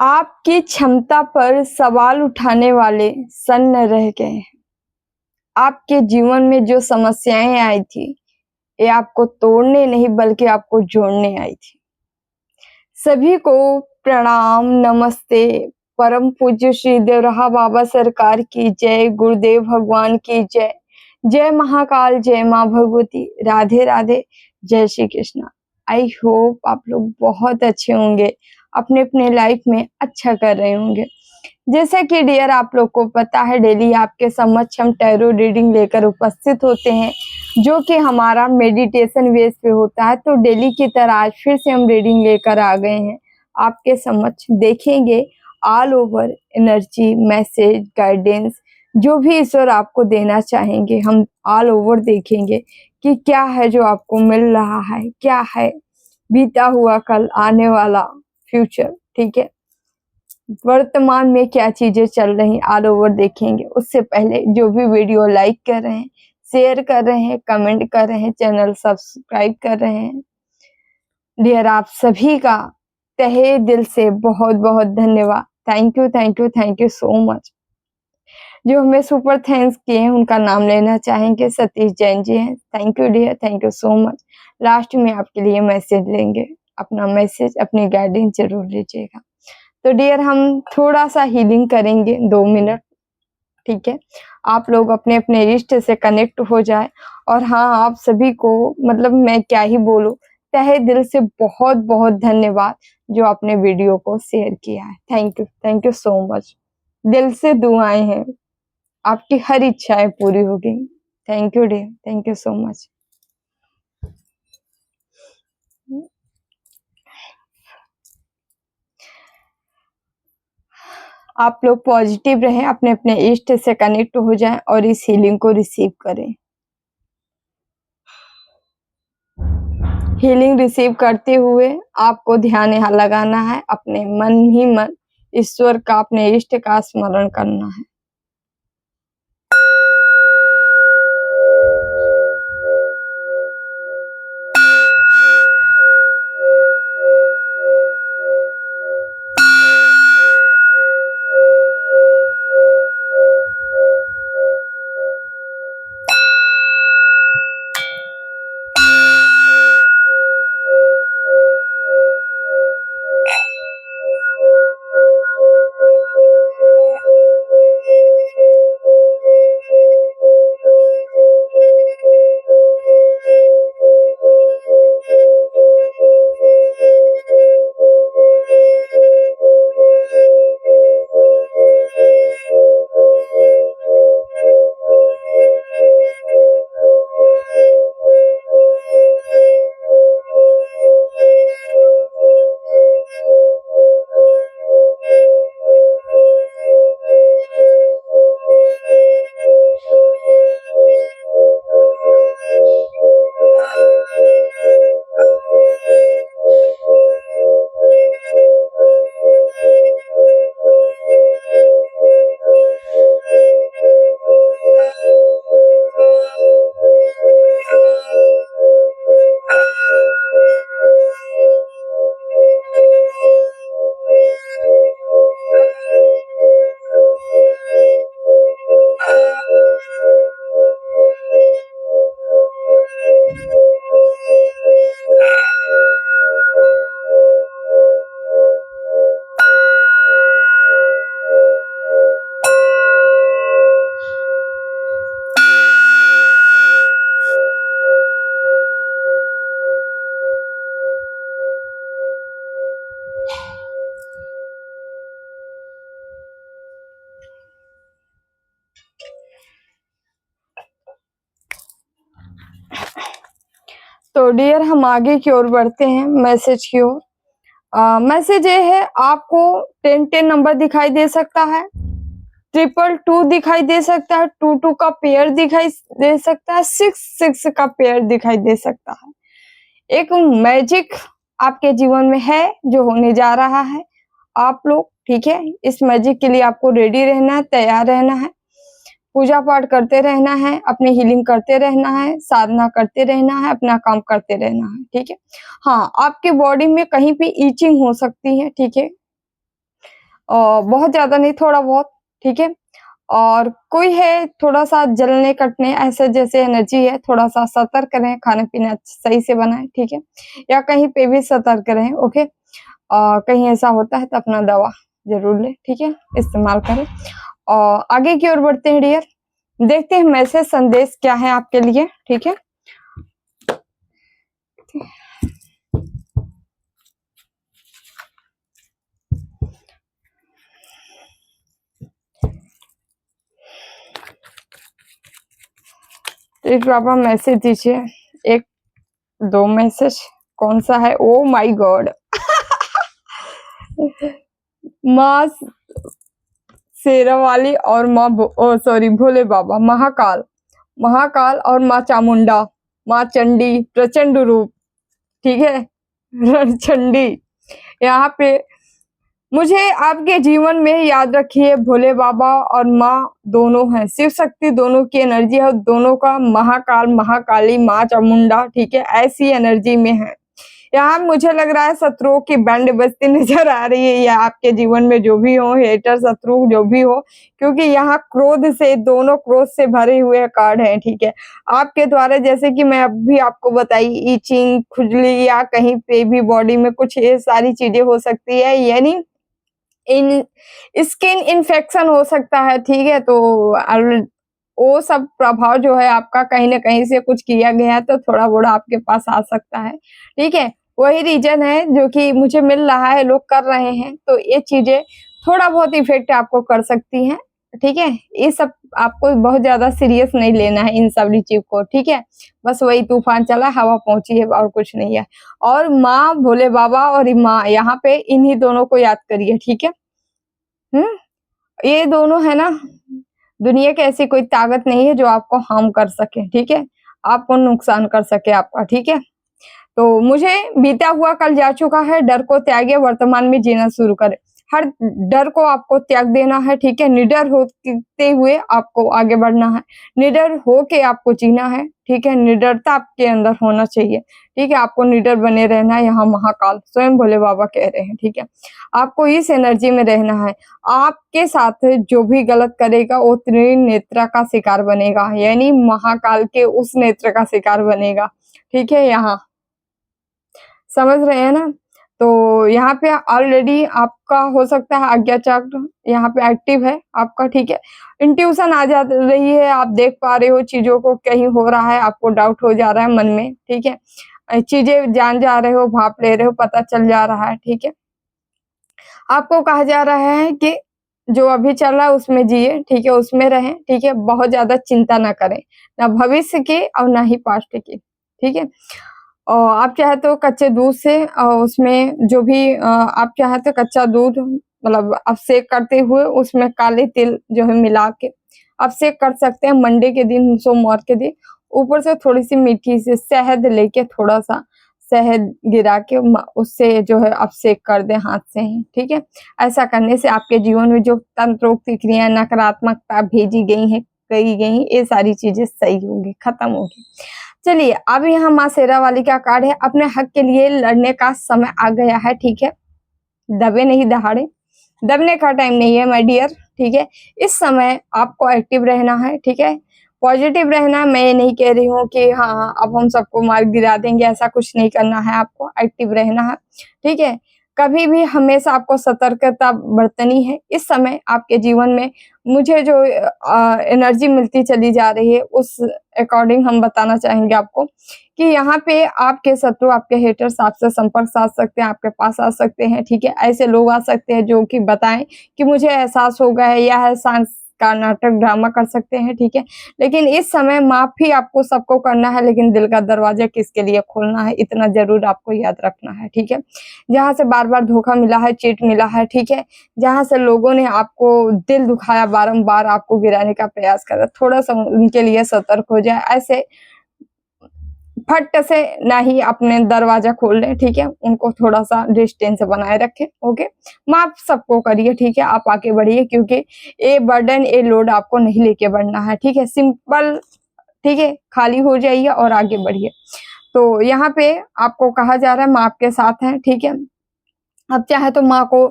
आपकी क्षमता पर सवाल उठाने वाले सन्न रह गए हैं। आपके जीवन में जो समस्याएं आई थी, ये आपको तोड़ने नहीं बल्कि आपको जोड़ने आई थी। सभी को प्रणाम, नमस्ते। परम पूज्य श्री देवराहा बाबा सरकार की जय, गुरुदेव भगवान की जय। जय महाकाल, जय माँ भगवती, राधे राधे, जय श्री कृष्णा। आई होप आप लोग बहुत अच्छे होंगे, अपने अपने लाइफ में अच्छा कर रहे होंगे। जैसा कि डियर आप लोग को पता है, डेली आपके समक्ष हम टैरो रीडिंग लेकर उपस्थित होते हैं, जो कि हमारा मेडिटेशन बेस पे होता है। तो डेली की तरह आज फिर से हम रीडिंग लेकर आ गए हैं आपके समक्ष। देखेंगे all over energy, message, guidance, जो भी ईश्वर आपको देना चाहेंगे, हम ऑल ओवर देखेंगे कि क्या है जो आपको मिल रहा है, क्या है बीता हुआ कल, आने वाला फ्यूचर, ठीक है, वर्तमान में क्या चीजें चल रही, ऑल ओवर देखेंगे। उससे पहले जो भी वीडियो लाइक कर रहे हैं, शेयर कर रहे हैं, कमेंट कर रहे हैं, चैनल सब्सक्राइब कर रहे हैं, डियर आप सभी का तहे दिल से बहुत बहुत धन्यवाद। Thank you, thank you, thank you so much. जो हमें सुपर थैंक्स किए हैं उनका नाम लेना चाहेंगे, सतीश जैन जी हैं। Thank you dear, thank you so much. Last में आपके लिए मैसेज लेंगे, अपना मैसेज, अपनी गाइडेंस जरूर लीजिएगा। तो डियर हम थोड़ा सा हीलिंग करेंगे 2 मिनट, ठीक है। आप लोग अपने अपने रिश्त से कनेक्ट हो जाए। और हाँ, आप सभी को मतलब मैं क्या ही बोलूं, तहे दिल से बहुत बहुत धन्यवाद जो आपने वीडियो को शेयर किया है। Thank you so much. दिल से दुआएं हैं, आपकी हर इच्छाएं पूरी हो गई। Thank you dear, thank you so much. आप लोग पॉजिटिव रहें, अपने अपने इष्ट से कनेक्ट हो जाएं और इस हीलिंग को रिसीव करें। हीलिंग रिसीव करते हुए आपको ध्यान यहाँ लगाना है, अपने मन ही मन ईश्वर का, अपने इष्ट का स्मरण करना है। तो डियर हम आगे की ओर बढ़ते हैं, मैसेज की ओर। मैसेज ये है, आपको 10-10 नंबर दिखाई दे सकता है, 222 दिखाई दे सकता है, 22 का पेयर दिखाई दे सकता है, 6 का पेयर दिखाई दे सकता है। एक मैजिक आपके जीवन में है जो होने जा रहा है। आप लोग, ठीक है, इस मैजिक के लिए आपको रेडी रहना है, तैयार रहना है, पूजा पाठ करते रहना है, अपनी हीलिंग करते रहना है, साधना करते रहना है, अपना काम करते रहना है, ठीक है। हाँ, आपके बॉडी में कहीं पे ईचिंग हो सकती है, ठीक है, बहुत ज्यादा नहीं, थोड़ा बहुत, ठीक है। और कोई है थोड़ा सा जलने कटने ऐसे जैसे एनर्जी है, थोड़ा सा सतर्क रहें, खाना पीना सही से बनाएं, ठीक है। या कहीं पे भी सतर्क रहें, ओके। कहीं ऐसा होता है तो अपना दवा जरूर लें, ठीक है, इस्तेमाल करें। और आगे की ओर बढ़ते हैं डियर, देखते हैं मैसेज संदेश क्या है आपके लिए, ठीक है। एक बाबा मैसेज दीजिए, एक दो मैसेज, कौन सा है? ओ माय गॉड माँ शेरावाली और माँ सॉरी भोले बाबा, महाकाल, महाकाल और माँ चामुंडा, माँ चंडी, प्रचंड रूप, ठीक है, रणचंडी। यहाँ पे मुझे आपके जीवन में याद रखिए भोले बाबा और माँ दोनों हैं, शिव शक्ति दोनों की एनर्जी है, दोनों का महाकाल, महाकाली, माँ चामुंडा, ठीक है, ऐसी एनर्जी में है। यहाँ मुझे लग रहा है शत्रुओं की बैंड बजती नजर आ रही है, या आपके जीवन में जो भी हो, हेटर शत्रु जो भी हो, क्योंकि यहाँ क्रोध से, दोनों क्रोध से भरे हुए कार्ड हैं, ठीक है। आपके द्वारा जैसे कि मैं अभी आपको बताई, ईचिंग, खुजली या कहीं पे भी बॉडी में कुछ ये सारी चीजें हो सकती है, यानी इन स्किन इन्फेक्शन हो सकता है, ठीक है। तो वो सब प्रभाव जो है आपका कहीं ना कहीं से कुछ किया गया है, तो थोड़ा बड़ा आपके पास आ सकता है, ठीक है। वही रीजन है जो कि मुझे मिल रहा है, लोग कर रहे हैं, तो ये चीजें थोड़ा बहुत इफेक्ट आपको कर सकती हैं, ठीक है। ये सब आपको बहुत ज्यादा सीरियस नहीं लेना है इन सब चीज को, ठीक है। बस वही तूफान चला, हवा पहुंची है और कुछ नहीं है। और माँ भोले बाबा और माँ, यहाँ पे इन्हीं दोनों को याद करिए, ठीक है। ये दोनों है ना, दुनिया की ऐसी कोई ताकत नहीं है जो आपको हार्म कर सके, ठीक है, आपको नुकसान कर सके आपका, ठीक है। तो मुझे बीता हुआ कल जा चुका है, डर को त्यागे, वर्तमान में जीना शुरू करें। हर डर को आपको त्याग देना है, ठीक है। निडर होते हुए आपको आगे बढ़ना है, निडर होके आपको जीना है, ठीक है। निडरता आपके अंदर होना चाहिए, ठीक है। आपको निडर बने रहना है, यहाँ महाकाल स्वयं भोले बाबा कह रहे हैं, ठीक है। आपको इस एनर्जी में रहना है। आपके साथ जो भी गलत करेगा वो त्रिनेत्रा का शिकार बनेगा, यानी महाकाल के उस नेत्र का शिकार बनेगा, ठीक है। यहाँ समझ रहे हैं ना। तो यहाँ पे ऑलरेडी आपका हो सकता है आज्ञा चक्र यहाँ पे एक्टिव है आपका, ठीक है। इंट्यूशन आ जा रही है, आप देख पा रहे हो चीजों को, कहीं हो रहा है, आपको डाउट हो जा रहा है मन में, ठीक है। चीजें जान जा रहे हो, भाप ले रहे हो, पता चल जा रहा है, ठीक है। आपको कहा जा रहा है कि जो अभी चल रहा है उसमें जिए, ठीक है, उसमें रहें, ठीक है। बहुत ज्यादा चिंता ना करें, ना भविष्य की और ना ही पास्ट की, ठीक है। और आप चाहे तो कच्चे दूध से उसमें जो भी आप चाहे तो कच्चा दूध मतलब आप सेक करते हुए उसमें काले तिल जो है मिला के आप सेक कर सकते हैं। मंडे के दिन, सोमवार के दिन ऊपर से थोड़ी सी मीठी सी शहद लेके, थोड़ा सा शहद गिरा के उससे जो है आप सेक कर दें हाथ से ही, ठीक है। ऐसा करने से आपके जीवन में जो तंत्रोक्त क्रियाएं, नकारात्मकता भेजी गई है, कही गई, ये सारी चीजें सही होंगी, खत्म होगी। चलिए अब यहाँ माँ शेरावाली का कार्ड है, अपने हक के लिए लड़ने का समय आ गया है, ठीक है। दबे नहीं दहाड़े, दबने का टाइम नहीं है माय डियर, ठीक है। इस समय आपको एक्टिव रहना है, ठीक है, पॉजिटिव रहना। मैं ये नहीं कह रही हूँ कि हाँ अब हम सबको मार गिरा देंगे, ऐसा कुछ नहीं करना है, आपको एक्टिव रहना है, ठीक है। कभी भी हमेशा आपको सतर्कता बरतनी है। इस समय आपके जीवन में मुझे जो एनर्जी मिलती चली जा रही है उस अकॉर्डिंग हम बताना चाहेंगे आपको कि यहाँ पे आपके शत्रु, आपके हेटर्स आपसे संपर्क साध सकते हैं, आपके पास आ सकते हैं, ठीक है। ऐसे लोग आ सकते हैं जो कि बताएं कि मुझे एहसास हो गया है, या एहसास का नाटक ड्रामा कर सकते हैं, ठीक है। लेकिन इस समय माफी आपको सबको करना है, लेकिन दिल का दरवाजा किसके लिए खोलना है, इतना जरूर आपको याद रखना है, ठीक है। जहां से बार बार धोखा मिला है, चीट मिला है, ठीक है, जहां से लोगों ने आपको दिल दुखाया, बारंबार आपको गिराने का प्रयास करा, थोड़ा सा उनके लिए सतर्क हो जाए। ऐसे फट से ना ही अपने दरवाजा खोल लें, ठीक है। उनको थोड़ा सा डिस्टेंस बनाए रखें, ओके। माफ सबको करिए, ठीक है, आप आगे बढ़िए, क्योंकि ये बर्डन, ये लोड आपको नहीं लेके बढ़ना है, ठीक है। सिंपल, ठीक है, खाली हो जाइए और आगे बढ़िए। तो यहाँ पे आपको कहा जा रहा है माँ आपके साथ है, ठीक है। आप चाहे तो माँ को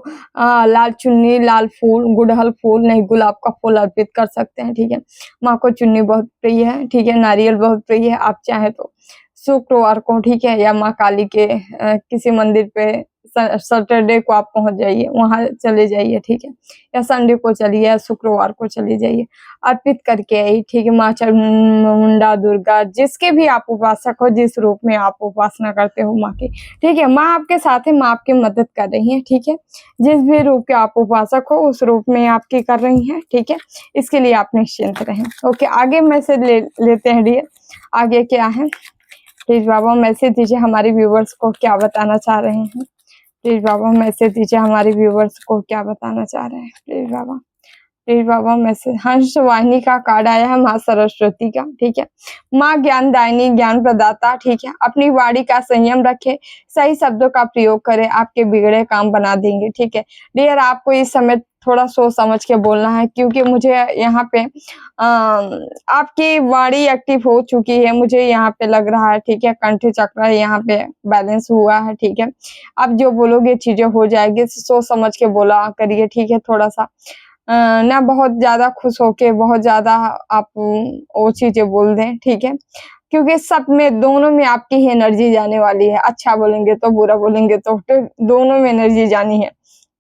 लाल चुन्नी, लाल फूल, गुड़हल फूल नहीं गुलाब का फूल अर्पित कर सकते हैं, ठीक है। माँ को चुन्नी बहुत प्रिय है, ठीक है, नारियल बहुत प्रिय है। आप चाहे तो शुक्रवार को, ठीक है, या माँ काली के किसी मंदिर पे सैटरडे को आप पहुंच जाइए, वहां चले जाइए, ठीक है, या संडे को चलिए या शुक्रवार को चले जाइए, अर्पित करके आई, ठीक है। माँ चामुंडा, दुर्गा, जिसके भी आप उपासक हो, जिस रूप में आप उपासना करते हो माँ की, ठीक है, माँ आपके साथ है, माँ आपकी मदद कर रही है, ठीक है। जिस भी रूप के आप उपासक हो उस रूप में आपकी कर रही है, ठीक है। इसके लिए आप निश्चिंत रहें। ओके, आगे मैसेज लेते हैं डियर। आगे क्या है, प्लीज बाबा मैसेज दीजिए, हमारे व्यूवर्स को क्या बताना चाह रहे हैं। प्लीज बाबा मैसेज दीजिए, हमारे व्यूवर्स को क्या बताना चाह रहे हैं। Please Baba, please Baba message. हंस वाहिनी का कार्ड आया है, माँ सरस्वती का, ठीक है। माँ ज्ञानदायिनी, ज्ञान प्रदाता, ठीक है। अपनी वाणी का संयम रखे, सही शब्दों का प्रयोग करें, आपके बिगड़े काम बना देंगे, ठीक है। डियर, आपको इस समय थोड़ा सोच समझ के बोलना है, क्योंकि मुझे यहाँ पे आपकी वाणी एक्टिव हो चुकी है, मुझे यहाँ पे लग रहा है, ठीक है। कंठ चक्र यहाँ पे बैलेंस हुआ है, ठीक है। आप जो बोलोगे चीजें हो जाएगी, सोच समझ के बोला करिए, ठीक है। थोड़ा सा ना बहुत ज्यादा खुश होके बहुत ज्यादा आप वो चीजें बोल दें, ठीक है। क्योंकि सब में, दोनों में आपकी ही एनर्जी जाने वाली है। अच्छा बोलेंगे तो, बुरा बोलेंगे तो दोनों में एनर्जी जानी है।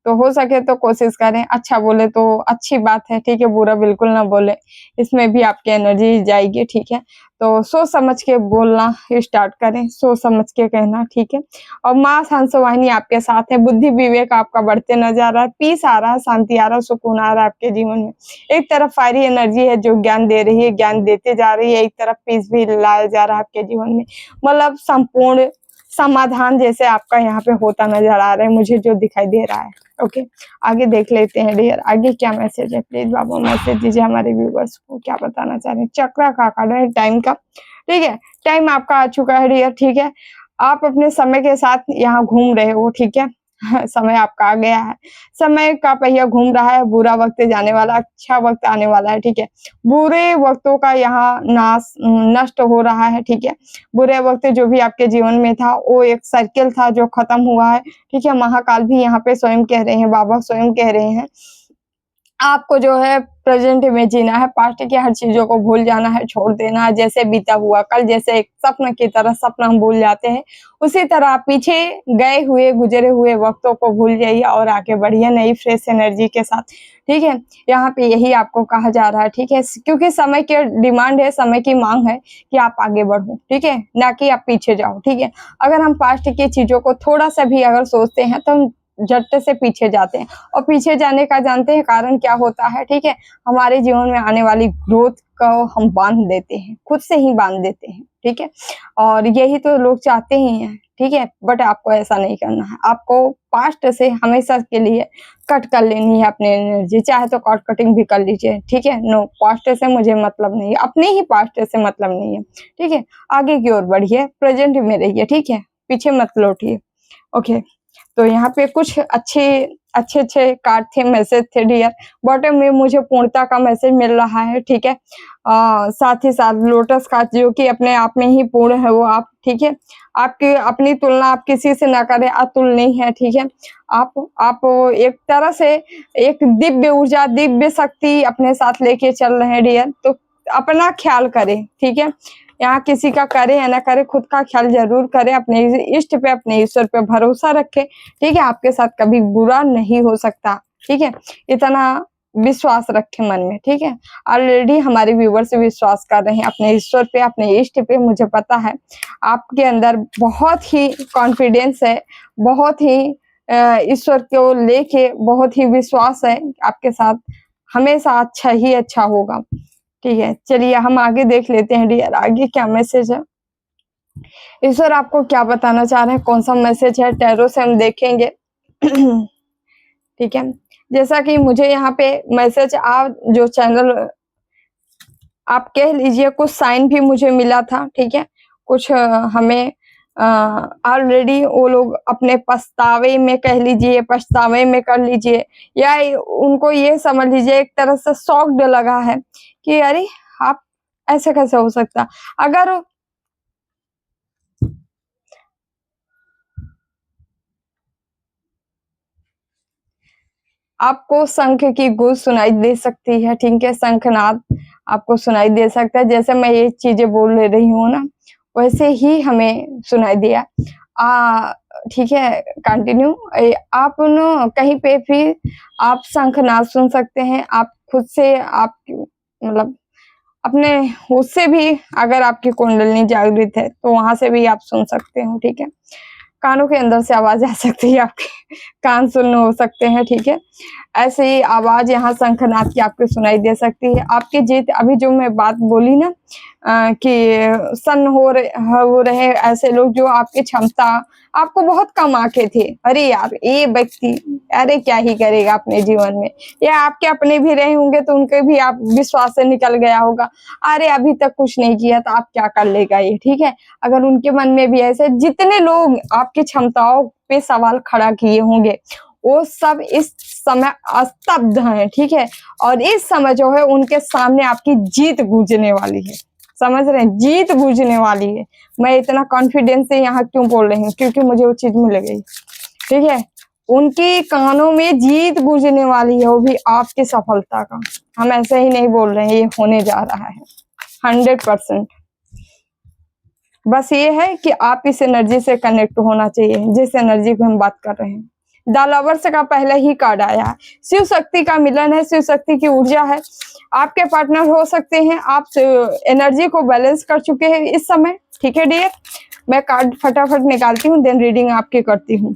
तो हो सके तो कोशिश करें, अच्छा बोले तो अच्छी बात है, ठीक है, बुरा बिल्कुल ना बोले, इसमें भी आपकी एनर्जी जाएगी, ठीक है। तो सोच समझ के बोलना स्टार्ट करें, सोच समझ के कहना, ठीक है। और माँ हंसवाहिनी आपके साथ है, बुद्धि विवेक आपका बढ़ते नजर आ रहा है, पीस आ रहा है, शांति आ रहा है, सुकून आ रहा है आपके जीवन में। एक तरफ फायरी एनर्जी है जो ज्ञान दे रही है, ज्ञान देते जा रही है, एक तरफ पीस भी लाया जा रहा है आपके जीवन में। मतलब संपूर्ण समाधान जैसे आपका यहाँ पे होता नजर आ रहा है, मुझे जो दिखाई दे रहा है। ओके, आगे देख लेते हैं डियर, आगे क्या मैसेज है। प्लीज बाबा मैसेज दीजिए, हमारे व्यूवर्स को क्या बताना चाह रहे हैं। चक्रा का कार्ड है, टाइम का, ठीक है। टाइम आपका आ चुका है डियर, ठीक है। आप अपने समय के साथ यहाँ घूम रहे हो, ठीक है। समय आपका आ गया है, समय का पहिया घूम रहा है, बुरा वक्त जाने वाला, अच्छा वक्त आने वाला है, ठीक है। बुरे वक्तों का यहाँ नाश नष्ट हो रहा है, ठीक है। बुरे वक्त जो भी आपके जीवन में था, वो एक सर्किल था जो खत्म हुआ है, ठीक है। महाकाल भी यहाँ पे स्वयं कह रहे हैं, बाबा स्वयं कह रहे हैं, आपको जो है प्रेजेंट में जीना है, पास्ट की हर चीजों को भूल जाना है, छोड़ देना है। जैसे बीता हुआ कल, जैसे एक स्वप्न की तरह सपना हम भूल जाते हैं, उसी तरह आप पीछे गए हुए गुजरे हुए वक्तों को भूल जाइए और आगे बढ़िए नई फ्रेश एनर्जी के साथ, ठीक है। यहाँ पे यही आपको कहा जा रहा है, ठीक है, क्योंकि समय की डिमांड है, समय की मांग है कि आप आगे बढ़ो, ठीक है, ना कि आप पीछे जाओ, ठीक है। अगर हम पास्ट की चीजों को थोड़ा सा भी अगर सोचते हैं तो हम झट से पीछे जाते हैं, और पीछे जाने का जानते हैं कारण क्या होता है, ठीक है। हमारे जीवन में आने वाली ग्रोथ को हम बांध देते हैं, खुद से ही बांध देते हैं, ठीक है। और यही तो लोग चाहते ही हैं, ठीक है। बट आपको ऐसा नहीं करना है, आपको पास्ट से हमेशा के लिए कट कर लेनी है अपनी एनर्जी, चाहे तो कट कटिंग भी कर लीजिए, ठीक है। नो, पास्ट से मुझे मतलब नहीं है, अपने ही पास्ट से मतलब नहीं है, ठीक है। आगे की ओर बढ़िए, प्रेजेंट में रहिए, ठीक है, पीछे मत लौटिए। ओके, तो यहाँ पे कुछ अच्छे कार्ड थे, मैसेज थे डियर। बॉटम में मुझे पूर्णता का मैसेज मिल रहा है, ठीक है। साथ ही साथ लोटस का जो कि अपने आप में ही पूर्ण है वो आप, ठीक है। आपकी अपनी तुलना आप किसी से ना करें, अतुलनीय है, ठीक है। आप एक तरह से एक दिव्य ऊर्जा, दिव्य शक्ति अपने साथ लेके चल रहे हैं डियर। तो अपना ख्याल करें, ठीक है। यहाँ किसी का करे या ना करे, खुद का ख्याल जरूर करें, अपने इष्ट पे, अपने ईश्वर पे भरोसा रखें, ठीक है। आपके साथ कभी बुरा नहीं हो सकता, ठीक है, इतना विश्वास रखें मन में, ठीक है। ऑलरेडी हमारे व्यूवर्स विश्वास कर रहे हैं अपने ईश्वर पे, अपने इष्ट पे, मुझे पता है आपके अंदर बहुत ही कॉन्फिडेंस है, बहुत ही ईश्वर को लेके बहुत ही विश्वास है, आपके साथ हमेशा अच्छा ही अच्छा होगा, ठीक है। चलिए हम आगे देख लेते हैं डियर, आगे क्या मैसेज है, ईश्वर आपको क्या बताना चाह रहे हैं, कौन सा मैसेज है, टैरो से हम देखेंगे। ठीक है, जैसा कि मुझे यहाँ पे मैसेज आप जो चैनल आप कह लीजिए, कुछ साइन भी मुझे मिला था, ठीक है। कुछ हमें ऑलरेडी वो लोग अपने पछतावे में कह लीजिए, पछतावे में कर लीजिए, या उनको ये समझ लीजिए एक तरह से शॉक्ड लगा है कि अरे आप ऐसे कैसे हो सकता। अगर आपको शंख की गूंज सुनाई दे सकती है, ठीक है, शंखनाद आपको सुनाई दे सकता है। जैसे मैं ये चीजें बोल ले रही हूँ ना, वैसे ही हमें सुनाई दिया। ठीक है, कंटिन्यू। आप न कहीं पे भी आप शंखनाद सुन सकते हैं। आप खुद से आप मतलब अपने उससे भी, अगर आपकी कुंडलिनी जागृत है तो वहां से भी आप सुन सकते हो, ठीक है। कानों के अंदर से आवाज आ सकती है, आपके कान सुन्न हो सकते हैं, ठीक है। ऐसे ही आवाज यहाँ शंखनाद की आपको सुनाई दे सकती है। आपके जीत अभी जो मैं बात बोली ना कि सन्न हो रहे ऐसे लोग जो आपकी क्षमता, आपको बहुत कम आंखें थे, अरे यार ये व्यक्ति अरे क्या ही करेगा अपने जीवन में, या आपके अपने भी रहे होंगे तो उनके भी आप विश्वास से निकल गया होगा, अरे अभी तक कुछ नहीं किया तो आप क्या कर लेगा ये, ठीक है। अगर उनके मन में भी ऐसे जितने लोग आपकी क्षमताओं पे सवाल खड़ा किए होंगे वो सब इस समय स्तब्ध हैं, ठीक है। और इस समय जो है उनके सामने आपकी जीत गूंजने वाली है, समझ रहे हैं, जीत गूंजने वाली है। मैं इतना कॉन्फिडेंस से यहाँ क्यों बोल रही हूँ, क्योंकि मुझे वो चीज मिल गई, ठीक है। उनके कानों में जीत गूंजने वाली है, वो भी आपकी सफलता का। हम ऐसे ही नहीं बोल रहे हैं, ये होने जा रहा है 100%। बस ये है कि आप इस एनर्जी से कनेक्ट होना चाहिए, जिस एनर्जी को हम बात कर रहे हैं। द लवर्स का पहला ही कार्ड आया है, शिव शक्ति का मिलन है, शिव शक्ति की ऊर्जा है। आपके पार्टनर हो सकते हैं, आप एनर्जी को बैलेंस कर चुके हैं इस समय, ठीक है डियर। मैं कार्ड फटाफट निकालती हूँ, देन रीडिंग आपकी करती हूँ।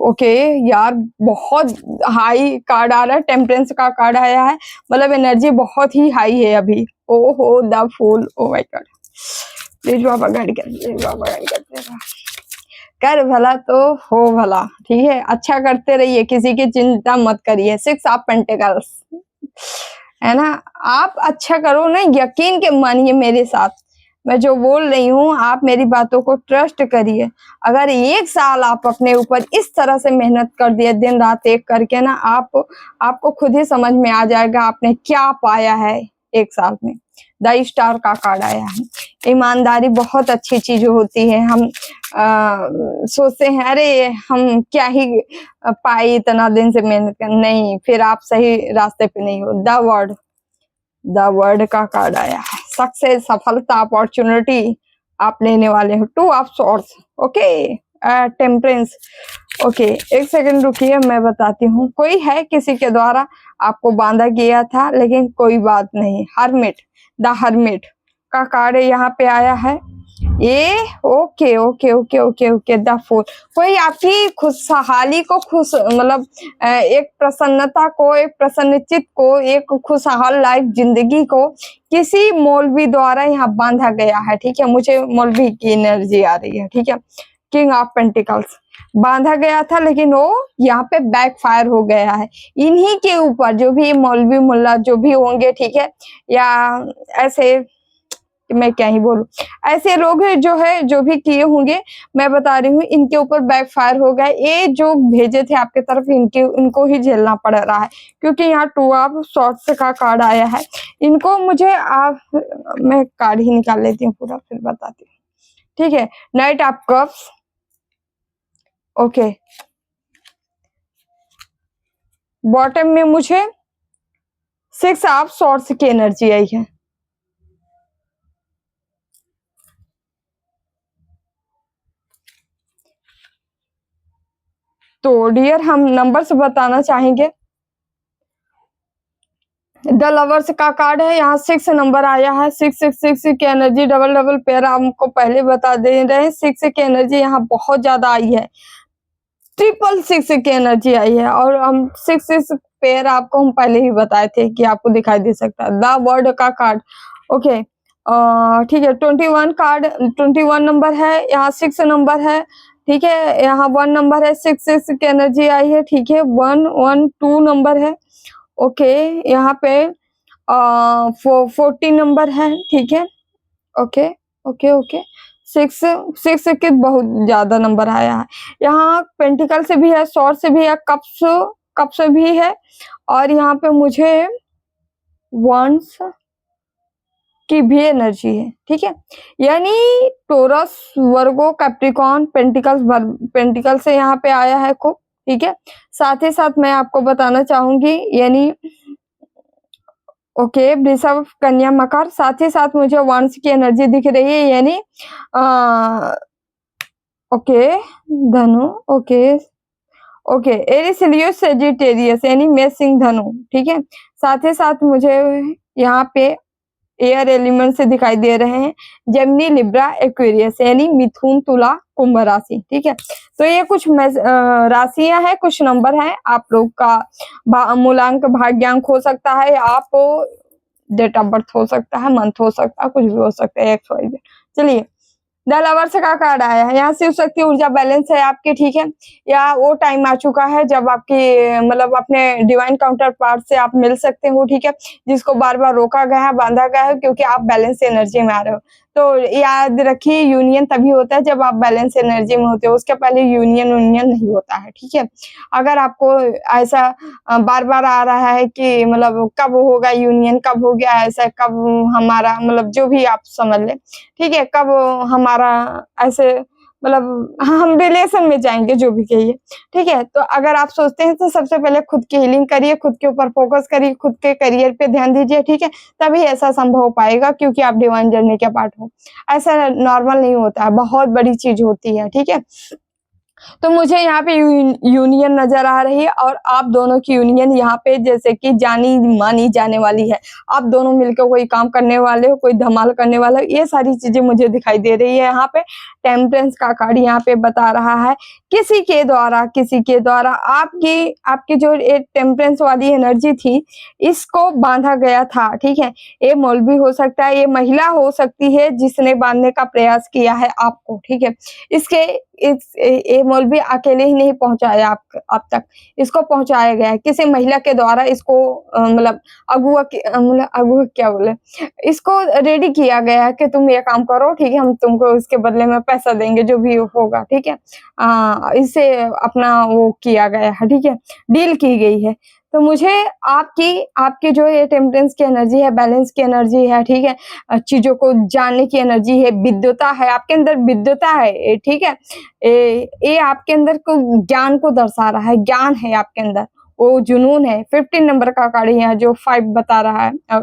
ओके यार, बहुत हाई कार्ड आ रहा है, टेम्परेंस का कार्ड आया है, मतलब एनर्जी बहुत ही हाई है अभी। ओहो the fool, oh my god, please बाबा गाइड कर, प्लीज बाबा गाइड कर, कर भला तो हो भला, ठीक है। अच्छा करते रहिए, किसी की चिंता मत करिए। 6 ऑफ पेंटिकल्स है ना, आप अच्छा करो ना, यकीन के मानिए मेरे साथ, मैं जो बोल रही हूँ आप मेरी बातों को ट्रस्ट करिए। अगर 1 साल आप अपने ऊपर इस तरह से मेहनत कर दिए, दिन रात एक करके ना, आपको खुद ही समझ में आ जाएगा आपने क्या पाया है 1 साल में। द स्टार का कार्ड आया है। ईमानदारी बहुत अच्छी चीज होती है। हम सोचते हैं अरे हम क्या ही पाई इतना दिन से मेहनत कर, नहीं, फिर आप सही रास्ते पे नहीं हो। द वर्ड का कार्ड आया है। सक्सेस, सफलता, अपॉर्चुनिटी आप लेने वाले हो। 2 of swords, okay, temperance, okay. एक सेकंड रुकिए, मैं बताती हूँ। कोई है किसी के द्वारा आपको बांधा गया था, लेकिन कोई बात नहीं। हर्मिट, द हर्मिट का कार्ड यहाँ पे आया है। ये okay okay okay okay okay, the fool, कोई आपकी खुशहाली को खुश मतलब एक प्रसन्नता को, एक प्रसन्नचित को, एक खुशहाल लाइफ जिंदगी को किसी मौलवी द्वारा यहाँ बांधा गया है, ठीक है। मुझे मौलवी की एनर्जी आ रही है, ठीक है। किंग ऑफ पेंटिकल्स बांधा गया था, लेकिन वो यहाँ पे बैकफायर हो गया है इन्हीं के ऊपर, जो भी मौलवी मुल्ला जो भी होंगे, ठीक है, या ऐसे मैं क्या ही बोलूं, ऐसे लोग हैं जो है जो भी किए होंगे, मैं बता रही हूँ इनके ऊपर बैकफायर हो गया। ये जो भेजे थे आपके तरफ, इनको ही झेलना पड़ रहा है, क्योंकि यहाँ 2 ऑफ सॉर्ड्स का कार्ड आया है। इनको मुझे मैं कार्ड ही निकाल लेती हूँ पूरा, फिर बताती हूँ, ठीक है। Night of cups, okay, bottom में मुझे 6 ऑफ सॉर्ड्स की एनर्जी आई है। तो डियर हम नंबर्स बताना चाहेंगे। द लवर्स का कार्ड है, यहाँ 6 नंबर आया है। 666 की एनर्जी, डबल डबल पेयर हमको पहले बता दे रहे हैं। 6 की एनर्जी यहाँ बहुत ज्यादा आई है। 666 की एनर्जी आई है, और हम 6 पेयर आपको हम पहले ही बताए थे कि आपको दिखाई दे सकता है। द वर्ड का कार्ड, ओके, ठीक है। 21 कार्ड, 21 नंबर है, यहाँ 6 नंबर है, ठीक है। यहाँ 1 नंबर है, 6 की एनर्जी आई है, ठीक है। 112 नंबर है, ओके। यहाँ पे 14 नंबर है, ठीक है, ओके ओके ओके। 6 के बहुत ज्यादा नंबर आया है। यहाँ पेंटिकल से भी है, सॉर्ड से भी है, कप से भी है, और यहाँ पे मुझे वंस की भी एनर्जी है, ठीक है। यानी टोरस, वर्गो, कैप्रिकॉन, पेंटिकल से यहाँ पे आया है को, ठीक है। साथ ही साथ मैं आपको बताना चाहूंगी, यानी ओके, वृषभ, कन्या, मकर, साथ ही साथ मुझे वंश की एनर्जी दिख रही है, यानी ओके, धनु, ओके, ओके, एरिस, लियो, सेजिटेरियस, यानी मेष, सिंह, धनु, ठीक है। साथ ही साथ मुझे यहाँ पे एयर एलिमेंट से दिखाई दे रहे हैं, जेमिनी, लिब्रा, एक्वेरियस, यानी मिथुन, तुला, कुंभ राशि, ठीक है। तो ये कुछ राशियां हैं, कुछ नंबर हैं, आप लोग का मूलांक, भाग्यांक हो सकता है, आप डेट ऑफ बर्थ हो सकता है, मंथ हो सकता है, कुछ भी हो सकता है, एक्स वाई जेड। चलिए, द लवर्स का कार्ड आया है, यहाँ शिव शक्ति ऊर्जा बैलेंस है आपकी, ठीक है। या वो टाइम आ चुका है जब आपकी मतलब अपने डिवाइन काउंटर पार्ट से आप मिल सकते हो, ठीक है, जिसको बार बार रोका गया है, बांधा गया है, क्योंकि आप बैलेंस एनर्जी में आ रहे हो। तो याद रखिए, यूनियन तभी होता है जब आप बैलेंस एनर्जी में होते हो, उसके पहले यूनियन नहीं होता है, ठीक है। अगर आपको ऐसा बार बार आ रहा है कि मतलब कब होगा यूनियन, कब हो गया ऐसा, कब हमारा मतलब जो भी आप समझ ले, ठीक है, कब हमारा ऐसे मतलब हम रिलेशन में जाएंगे, जो भी कहिए, ठीक है। तो अगर आप सोचते हैं तो सबसे पहले खुद की हीलिंग करिए, खुद के ऊपर फोकस करिए, खुद के करियर पे ध्यान दीजिए, ठीक है, तभी ऐसा संभव हो पाएगा, क्योंकि आप डिवाइन जर्नी के पार्ट हो। ऐसा नॉर्मल नहीं होता है, बहुत बड़ी चीज होती है, ठीक है। तो मुझे यहाँ पे यूनियन नजर आ रही है, और आप दोनों की यूनियन यहाँ पे जैसे कि जानी मानी जाने वाली है। आप दोनों मिलकर कोई काम करने वाले हो, कोई धमाल करने वाले हो, ये सारी चीजें मुझे दिखाई दे रही है। यहाँ पे टेम्परेंस का कार्ड यहाँ पे बता रहा है, किसी के द्वारा आपकी जो एक टेम्परेंस वाली एनर्जी थी, इसको बांधा गया था, ठीक है। ये मौलवी हो सकता है, ये महिला हो सकती है जिसने बांधने का प्रयास किया है आपको, ठीक है। इसके ये मौलवी अकेले ही नहीं पहुंचाया आप तक, इसको पहुंचाया गया है किसी महिला के द्वारा। इसको मतलब अगुआ क्या बोले, इसको रेडी किया गया है कि तुम ये काम करो, ठीक है, हम तुमको इसके बदले में पैसा देंगे, जो भी होगा, ठीक है। इससे अपना वो किया गया है, ठीक है, डील की गई है। तो मुझे आपकी जो ये टेम्परेंस की एनर्जी है, बैलेंस की एनर्जी है, ठीक है, चीजों को जानने की एनर्जी है, विद्वता है आपके अंदर, विद्वता है, ठीक है। ये आपके अंदर को ज्ञान को दर्शा रहा है, ज्ञान है आपके अंदर, वो जुनून है। 15 नंबर का कार्ड है जो 5 बता रहा है,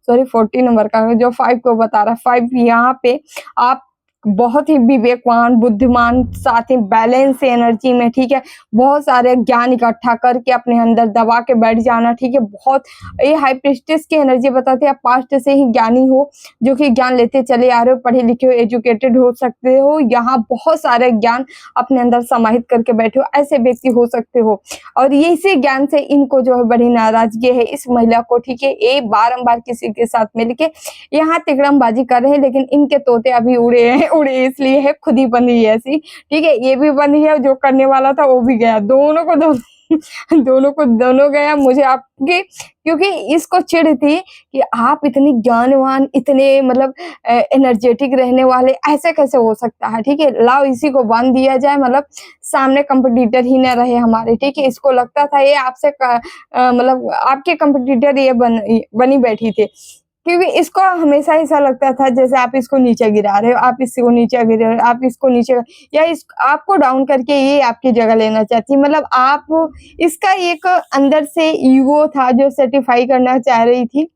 सॉरी 40 नंबर का जो 5 को बता रहा है। 5 यहाँ पे आप बहुत ही विवेकवान, बुद्धिमान, साथ ही बैलेंस एनर्जी में, ठीक है, बहुत सारे ज्ञान इकट्ठा करके अपने अंदर दबा के बैठ जाना, ठीक है। बहुत ये हाई प्रिस्टेस की एनर्जी बताती है, आप पास्ट से ही ज्ञानी हो, जो कि ज्ञान लेते चले आ रहे हो, पढ़े लिखे हो, एजुकेटेड हो सकते हो, यहाँ बहुत सारे ज्ञान अपने अंदर समाहित करके बैठे हो, ऐसे व्यक्ति हो सकते हो। और इसी ज्ञान से इनको जो है बड़ी नाराजगी है इस महिला को, ठीक है। ये बारंबार किसी के साथ मिलके यहाँ तिकड़मबाजी कर रहे हैं, लेकिन इनके तोते अभी उड़े इसलिए है, खुद ही बंधी है ऐसी, ठीक है। ये भी बंधी है, जो करने वाला था वो भी गया, दोनों गया। मुझे आपके, क्योंकि इसको चिढ़ थी कि आप इतनी ज्ञानवान, इतने मतलब एनर्जेटिक रहने वाले, ऐसे कैसे हो सकता है, ठीक है। लाओ इसी को बांध दिया जाए, मतलब सामने कंपटीटर ही न रहे हमारे, ठीक है। इसको लगता था ये आपसे मतलब आपके कंपटीटर ये बनी बैठी थी, क्योंकि इसको हमेशा ऐसा लगता था जैसे आप इसको नीचे गिरा रहे हो, आप इसको नीचे गिरा रहे हो, आप इसको नीचे, या आपको डाउन करके ये आपकी जगह लेना चाहती, मतलब आप इसका एक अंदर से ईगो था जो सर्टिफाई करना चाह रही थी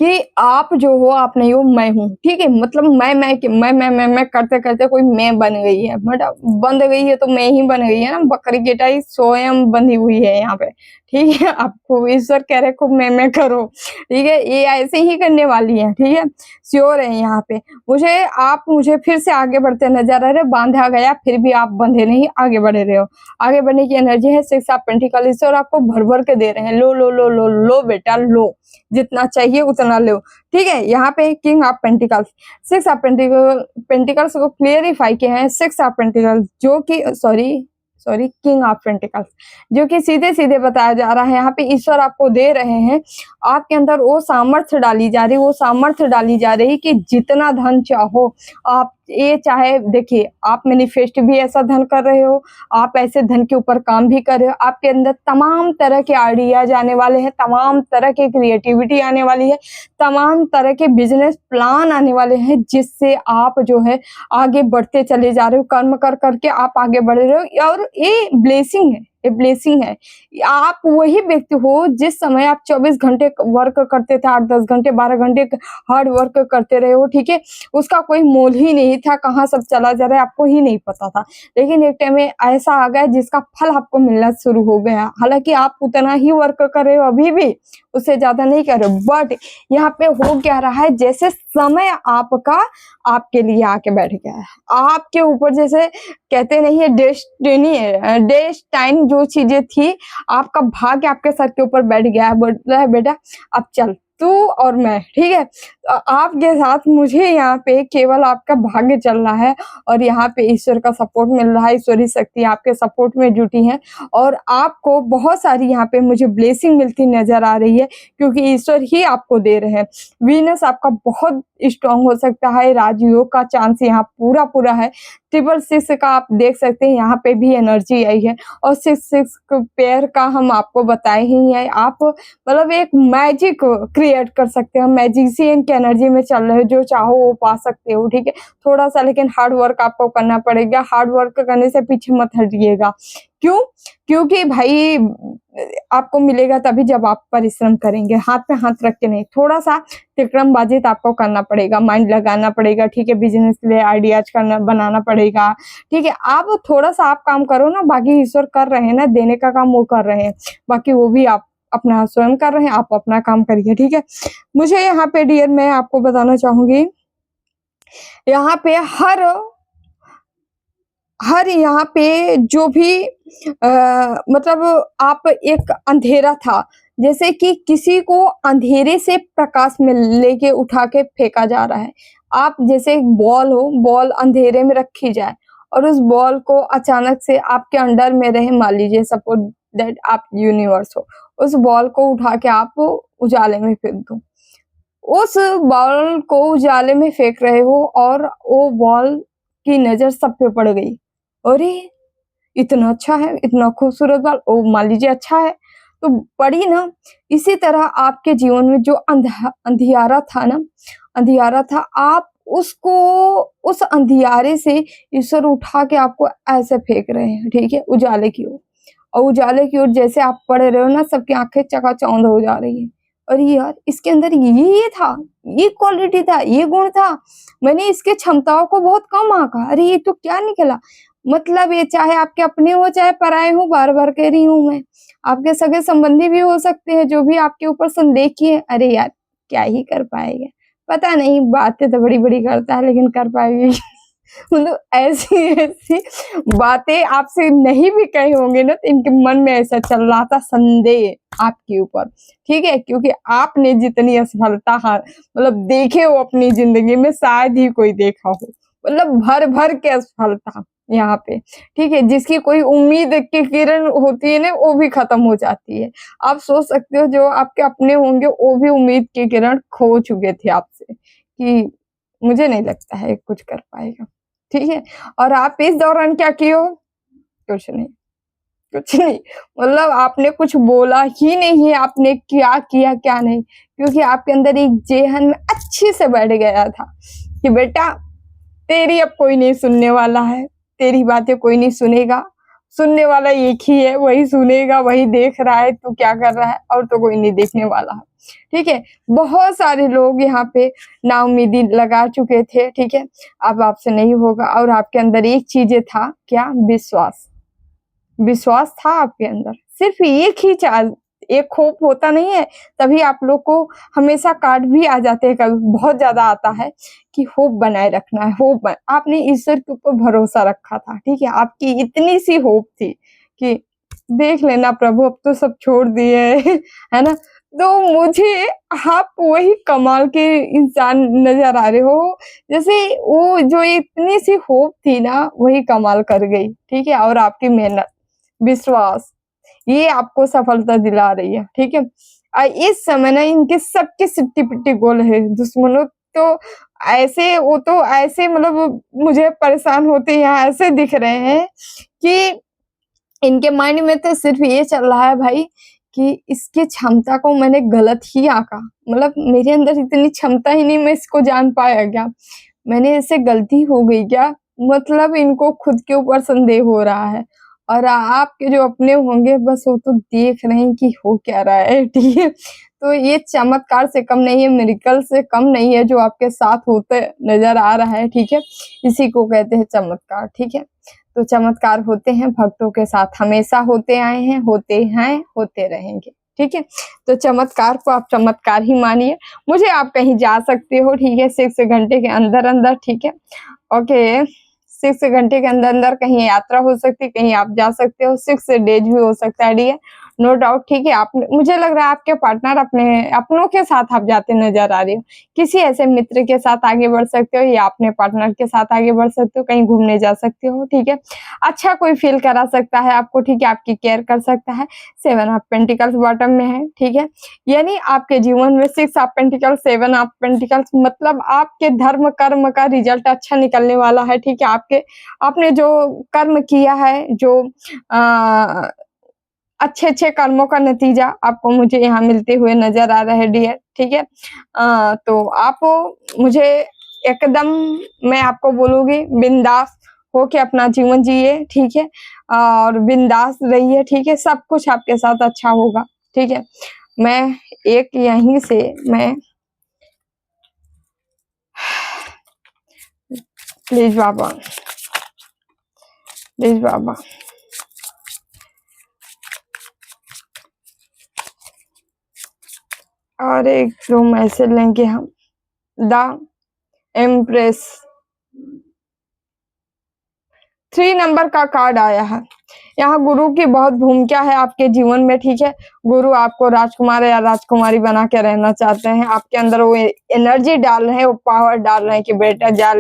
कि आप जो हो आप नहीं हो, मैं हूँ, ठीक है। मतलब मैं करते करते कोई मैं बन गई है, मतलब बंध गई है तो मैं ही बन गई है ना, बकरी की टाई स्वयं बंधी हुई है यहाँ पे, ठीक है। आपको ईश्वर कह रहे खूब मैं करो, ठीक है, ये ऐसे ही करने वाली है, ठीक है, श्योर है यहाँ पे। मुझे फिर से आगे बढ़ते नजर आ रहे, बांधा गया फिर भी आप बंधे नहीं, आगे बढ़ रहे हो। आगे बढ़ने की एनर्जी है 6 ऑफ पेंटिकल, ईश्वर आपको भर भर के दे रहे हैं, लो लो लो लो लो बेटा लो, जितना चाहिए उतना लो, ठीक है। यहाँ पे king of pentacles, 6 of pentacles को क्लियरिफाई किए हैं, 6 ऑफ पेंटिकल्स जो कि सॉरी किंग ऑफ पेंटिकल्स, जो कि सीधे सीधे बताया जा रहा है यहाँ पे ईश्वर आपको दे रहे हैं, आपके अंदर वो सामर्थ्य डाली जा रही कि जितना धन चाहो आप ये चाहे देखिए, आप मैनिफेस्ट भी ऐसा धन कर रहे हो, आप ऐसे धन के ऊपर काम भी कर रहे हो, आपके अंदर तमाम तरह के आइडियाज आने वाले हैं, तमाम तरह की क्रिएटिविटी आने वाली है, तमाम तरह के बिजनेस प्लान आने वाले हैं, जिससे आप जो है आगे बढ़ते चले जा रहे हो, कर्म कर करके आप आगे बढ़ रहे हो, और ये ब्लेसिंग है, ये ब्लेसिंग है। आप वही व्यक्ति हो जिस समय आप 24 घंटे वर्क करते थे, 8-10 घंटे 12 घंटे हार्ड वर्क करते रहे हो, ठीक है, उसका कोई मोल ही नहीं था, कहाँ सब चला जा रहा है आपको ही नहीं पता था। लेकिन एक टाइम में ऐसा आ गया जिसका फल आपको मिलना शुरू हो गया। हालांकि आप उतना ही वर्क कर रहे हो अभी भी, उससे ज्यादा नहीं कर रहे हो, बट यहाँ पे हो क्या रहा है, जैसे समय आपका आपके लिए आके बैठ गया है, आपके ऊपर, जैसे कहते नहीं है डेस्टिनी है, डेस्टाइन जो चीजें थी, आपका भाग्य आपके सर के ऊपर बैठ गया है, बोल रहा है बेटा अब चल तू और मैं, ठीक है, आपके साथ मुझे यहाँ पे केवल आपका भाग्य चल रहा है, और यहाँ पे ईश्वर का सपोर्ट मिल रहा है, ईश्वरी शक्ति आपके सपोर्ट में जुटी है, और आपको बहुत सारी यहाँ पे मुझे ब्लेसिंग मिलती नजर आ रही है, क्योंकि ईश्वर ही आपको दे रहे हैं। वीनस आपका बहुत स्ट्रांग हो सकता है, राजयोग का चांस यहाँ पूरा पूरा है। 666 का आप देख सकते हैं, यहाँ पे भी एनर्जी आई है, और 66 पेयर का हम आपको बताए ही है। आप मतलब एक मैजिक क्रिएट कर सकते हो, मैजिशियन की एनर्जी में चल रहे हो, जो चाहो वो पा सकते हो, ठीक है। थोड़ा सा लेकिन हार्ड वर्क आपको करना पड़ेगा, हार्ड वर्क करने से पीछे मत हटिएगा। क्यों? क्योंकि भाई आपको मिलेगा तभी जब आप परिश्रम करेंगे, हाथ पे हाथ रख के नहीं, थोड़ा सा तिकड़मबाजी तो आपको करना पड़ेगा, माइंड लगाना पड़ेगा, ठीक है, बिजनेस के लिए आइडियाज करना बनाना पड़ेगा, ठीक है। आप थोड़ा सा आप काम करो ना, बाकी ईश्वर कर रहे हैं ना, देने का काम वो कर रहे हैं, बाकी वो भी आप अपना स्वयं कर रहे हैं, आप अपना काम करिए, ठीक है। मुझे यहाँ पे डियर मैं आपको बताना चाहूंगी, यहाँ पे हर यहाँ पे जो भी मतलब आप एक अंधेरा था, जैसे कि किसी को अंधेरे से प्रकाश में लेके उठा के फेंका जा रहा है। आप जैसे एक बॉल हो, बॉल अंधेरे में रखी जाए, और उस बॉल को अचानक से आपके अंडर में रहे, मान लीजिए सपोज दैट आप यूनिवर्स हो, उस बॉल को उठा के आप उजाले में फेंक दो। उस बॉल को उजाले में फेंक रहे हो, और वो बॉल की नजर सब पे पड़ गई, अरे इतना अच्छा है, इतना खूबसूरत बाल, ओ मान लीजिए अच्छा है तो पड़ी ना। इसी तरह आपके जीवन में जो अंधियारा था ना, अंधियारा था, आप उसको, उस अंधियारे से ईश्वर उठा के आपको ऐसे फेंक रहे हैं, ठीक है, उजाले की ओर। और उजाले की ओर जैसे आप पढ़ रहे हो ना, सबकी आंखें चकाचौंध हो जा रही है, अरे यार इसके अंदर ये था, ये क्वालिटी था, ये गुण था, मैंने इसके क्षमताओं को बहुत कम आंका, अरे ये तो क्या निकला। मतलब ये चाहे आपके अपने हो चाहे पराए हो, बार बार कह रही हूँ मैं, आपके सगे संबंधी भी हो सकते हैं जो भी आपके ऊपर संदेह किए, अरे यार क्या ही कर पाएगा, पता नहीं, बातें तो बड़ी बड़ी करता है लेकिन कर पाएगी मतलब ऐसी ऐसी बातें आपसे नहीं भी कहे होंगे ना, तो इनके मन में ऐसा चल रहा था संदेह आपके ऊपर, ठीक है, क्योंकि आपने जितनी असफलता मतलब देखे हो अपनी जिंदगी में, शायद ही कोई देखा हो, मतलब भर भर के असफलता यहाँ पे, ठीक है, जिसकी कोई उम्मीद की किरण होती है ना, वो भी खत्म हो जाती है। आप सोच सकते हो जो आपके अपने होंगे वो भी उम्मीद की किरण खो चुके थे आपसे, कि मुझे नहीं लगता है कुछ कर पाएगा, ठीक है। और आप इस दौरान क्या किए हो? कुछ नहीं, कुछ नहीं, मतलब आपने कुछ बोला ही नहीं है, आपने क्या किया क्या नहीं, क्योंकि आपके अंदर एक जेहन में अच्छे से बैठ गया था कि बेटा तेरी अब कोई नहीं सुनने वाला है, तेरी बातें कोई नहीं सुनेगा, सुनने वाला एक ही है, वही सुनेगा, वही देख रहा है तू क्या कर रहा है, और तो कोई नहीं देखने वाला है, ठीक है। बहुत सारे लोग यहाँ पे नाउम्मीदी लगा चुके थे, ठीक है, अब आपसे नहीं होगा, और आपके अंदर एक चीज था, क्या? विश्वास, विश्वास था आपके अंदर, सिर्फ एक ही चाल, एक होप होता नहीं है, तभी आप लोग को हमेशा कार्ड भी आ जाते हैं, कभी बहुत ज्यादा आता है कि होप बनाए रखना है, आपने ईश्वर के ऊपर भरोसा रखा था, ठीक है, आपकी इतनी सी होप थी कि देख लेना प्रभु अब तो सब छोड़ दिए है ना। तो मुझे आप वही कमाल के इंसान नजर आ रहे हो, जैसे वो जो इतनी सी होप थी ना, वही कमाल कर गई, ठीक है, और आपकी मेहनत, विश्वास, ये आपको सफलता दिला रही है, ठीक है। इस समय ना इनके सबके सिट्टी पिट्टी गोल है, दुश्मनों तो ऐसे वो तो ऐसे मतलब मुझे परेशान होते यहाँ ऐसे दिख रहे हैं कि इनके माइंड में तो सिर्फ ये चल रहा है भाई कि इसकी क्षमता को मैंने गलत ही आंका, मतलब मेरे अंदर इतनी क्षमता ही नहीं, मैं इसको जान पाया क्या, मैंने इससे गलती हो गई क्या, मतलब इनको खुद के ऊपर संदेह हो रहा है। और आपके जो अपने होंगे बस वो तो देख रहे हैं कि हो क्या रहा है, ठीक है। तो ये चमत्कार से कम नहीं है, मिरेकल से कम नहीं है जो आपके साथ होते नजर आ रहा है, ठीक है। इसी को कहते हैं चमत्कार, ठीक है। तो चमत्कार होते हैं भक्तों के साथ, हमेशा होते आए हैं, होते रहेंगे, ठीक है। तो चमत्कार को आप चमत्कार ही मानिए। मुझे आप कहीं जा सकते हो, ठीक है, 6 घंटे के अंदर अंदर, ठीक है। ओके, 6 घंटे के अंदर अंदर कहीं यात्रा हो सकती है, कहीं आप जा सकते हो, 6 डेज भी हो सकता है, ठीक है, नो डाउट, ठीक है। आप, मुझे लग रहा है आपके पार्टनर अपने अपनों के साथ आप जाते नजर आ रहे हो, किसी ऐसे मित्र के साथ आगे बढ़ सकते हो या अपने पार्टनर के साथ आगे बढ़ सकते हो, कहीं घूमने जा सकते हो, ठीक है। अच्छा कोई फील करा सकता है आपको, ठीक है, आपकी केयर कर सकता है। 7 ऑफ पेंटिकल्स बॉटम में है, ठीक है, यानी आपके जीवन में 6 ऑफ पेंटिकल्स, 7 ऑफ पेंटिकल्स, मतलब आपके धर्म कर्म का रिजल्ट अच्छा निकलने वाला है, ठीक है। आपने जो कर्म किया है, जो अच्छे-अच्छे कर्मों का नतीजा आपको मुझे यहाँ मिलते हुए नज़र आ रहा है डियर, ठीक है। तो आप मुझे एकदम, मैं आपको बोलूँगी बिंदास होके अपना जीवन जिए, ठीक है, और बिंदास रहिए, ठीक है, सब कुछ आपके साथ अच्छा होगा, ठीक है। मैं एक यहीं से मैं प्लीज़ बाबा, प्लीज़ बाबा, और एक 2 मैसेज लेंगे हम। द एम्प्रेस 3 नंबर का कार्ड आया है। यहाँ गुरु की बहुत भूमिका है आपके जीवन में, ठीक है। गुरु आपको राजकुमार या राजकुमारी बना के रहना चाहते हैं, आपके अंदर वो एनर्जी डाल रहे हैं, वो पावर डाल रहे हैं कि बेटा जा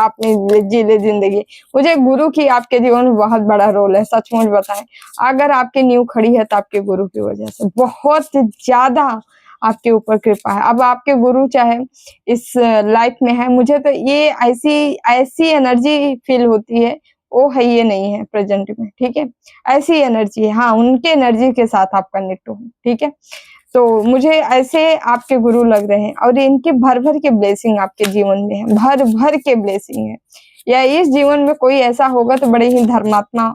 अपनी जी ले जिंदगी। मुझे गुरु की आपके जीवन में बहुत बड़ा रोल है, सचमुच बताएं। अगर आपकी नींव खड़ी है तो आपके गुरु की वजह से, बहुत ज्यादा आपके ऊपर कृपा है। अब आपके गुरु चाहे इस लाइफ में है, मुझे तो ये ऐसी ऐसी एनर्जी फील होती है, वो है ये नहीं है प्रेजेंट में, ठीक है, ऐसी एनर्जी है। हाँ, उनके एनर्जी के साथ आप कनेक्ट हो, ठीक है। तो मुझे ऐसे आपके गुरु लग रहे हैं और इनकी भर भर के ब्लेसिंग आपके जीवन में है, भर भर के ब्लेसिंग है। या इस जीवन में कोई ऐसा होगा तो बड़े ही धर्मात्मा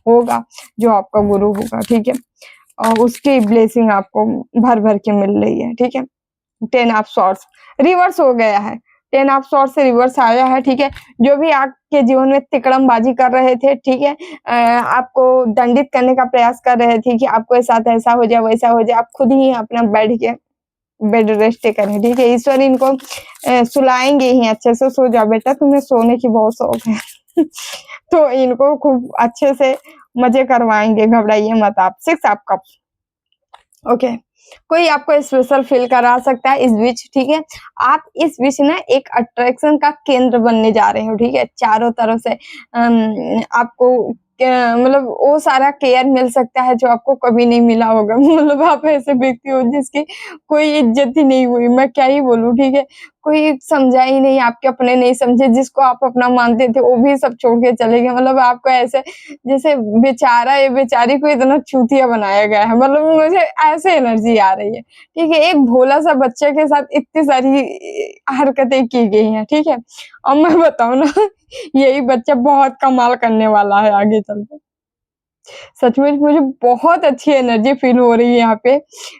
होगा जो आपका गुरु होगा, ठीक है, और उसकी ब्लेसिंग आपको भर भर के मिल रही है, ठीक है। 10 ऑफ सॉर्ड्स रिवर्स हो गया है, 10 ऑफ सॉर्ड्स से रिवर्स आया है, ठीक है। जो भी आपके जीवन में तिकड़मबाजी कर रहे थे, ठीक है, आपको दंडित करने का प्रयास कर रहे थे कि आपके साथ ऐसा हो जाए वैसा हो जाए, आप खुद ही अपना बैठ के बेड रेस्ट करें, ठीक है। ईश्वर इनको सुलाएंगे ही, अच्छे से सो जाओ बेटा, तुम्हें सोने की बहुत शौक है तो इनको खूब अच्छे से मजे करवाएंगे, घबराइए मत आप। 6 ऑफ कप्स, ओके। कोई आपको स्पेशल फील करा सकता है इस बीच, ठीक है। आप इस बीच ना एक अट्रैक्शन का केंद्र बनने जा रहे हो, ठीक है। चारों तरफ से आपको मतलब वो सारा केयर मिल सकता है जो आपको कभी नहीं मिला होगा मतलब आप ऐसे व्यक्ति हो जिसकी कोई इज्जत ही नहीं हुई, मैं क्या ही बोलूं, ठीक है। कोई समझा ही नहीं, आपके अपने नहीं समझे, जिसको आप अपना मानते थे वो भी सब छोड़ के चले गए, मतलब आपको ऐसे जैसे बेचारा या बेचारी को इतना चूतिया बनाया गया है, मतलब मुझे ऐसे एनर्जी आ रही है, ठीक है। एक भोला सा बच्चे के साथ इतनी सारी हरकतें की गई हैं, ठीक है। और मैं बताऊं ना यही बच्चा बहुत कमाल करने वाला है आगे चलकर। सचमुच मुझे बहुत अच्छी एनर्जी फील हो रही है यहाँ पे।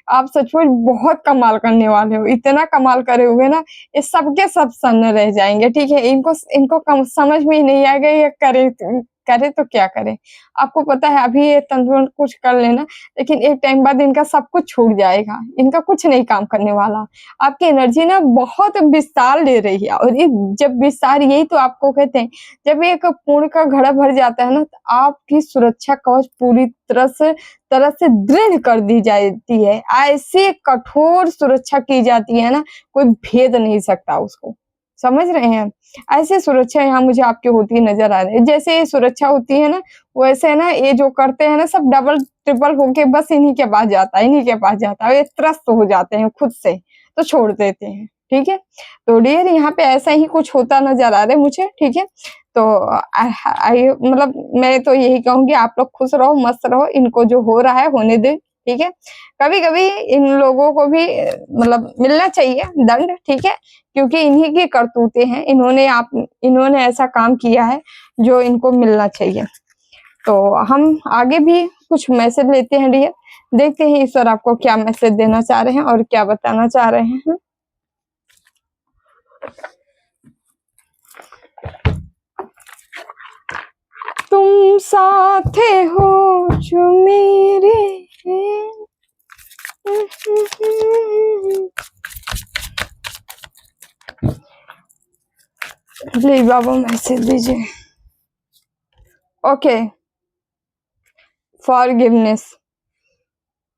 आप सचमुच बहुत कमाल करने वाले हो, इतना कमाल करे हुए ना, ये सबके सब सन्न रह जाएंगे, ठीक है। इनको इनको समझ में ही नहीं आएगा ये करे तो क्या करे। आपको पता है अभी ये तंत्र कुछ कर लेना, लेकिन एक टाइम बाद इनका सब कुछ छूट जाएगा, इनका कुछ नहीं काम करने वाला। आपकी एनर्जी ना बहुत विस्तार ले रही है, और ये जब विस्तार, यही तो आपको कहते हैं, जब एक पूर्ण का घड़ा भर जाता है ना, तो आपकी सुरक्षा कवच पूरी तरह से दृढ़ कर दी जाती है। ऐसे कठोर सुरक्षा की जाती है ना, कोई भेद नहीं सकता उसको, समझ रहे हैं। ऐसे सुरक्षा यहाँ मुझे आपकी होती नजर आ रही है। जैसे ये सुरक्षा होती है ना, वैसे ना ये जो करते हैं ना सब डबल ट्रिपल होके बस इन्हीं के पास जाता है, इन्हीं के पास जाता है, ये त्रस्त हो जाते हैं खुद से, तो छोड़ देते हैं, ठीक है। तो डियर यहाँ पे ऐसा ही कुछ होता नजर आ रहा है मुझे, ठीक है। तो मतलब मैं तो यही कहूंगी आप लोग खुश रहो, मस्त रहो, इनको जो हो रहा है होने दे, ठीक है। कभी कभी इन लोगों को भी मतलब मिलना चाहिए दंड, ठीक है, क्योंकि इन्हीं की करतूतें हैं, इन्होंने ऐसा काम किया है जो इनको मिलना चाहिए। तो हम आगे भी कुछ मैसेज लेते हैं डियर, देखते हैं ईश्वर आपको क्या मैसेज देना चाह रहे हैं और क्या बताना चाह रहे हैं। तुम साथे हो जो मेरे, प्लीज बाबा मैसेज दीजिए। ओके, फॉरगिवनेस,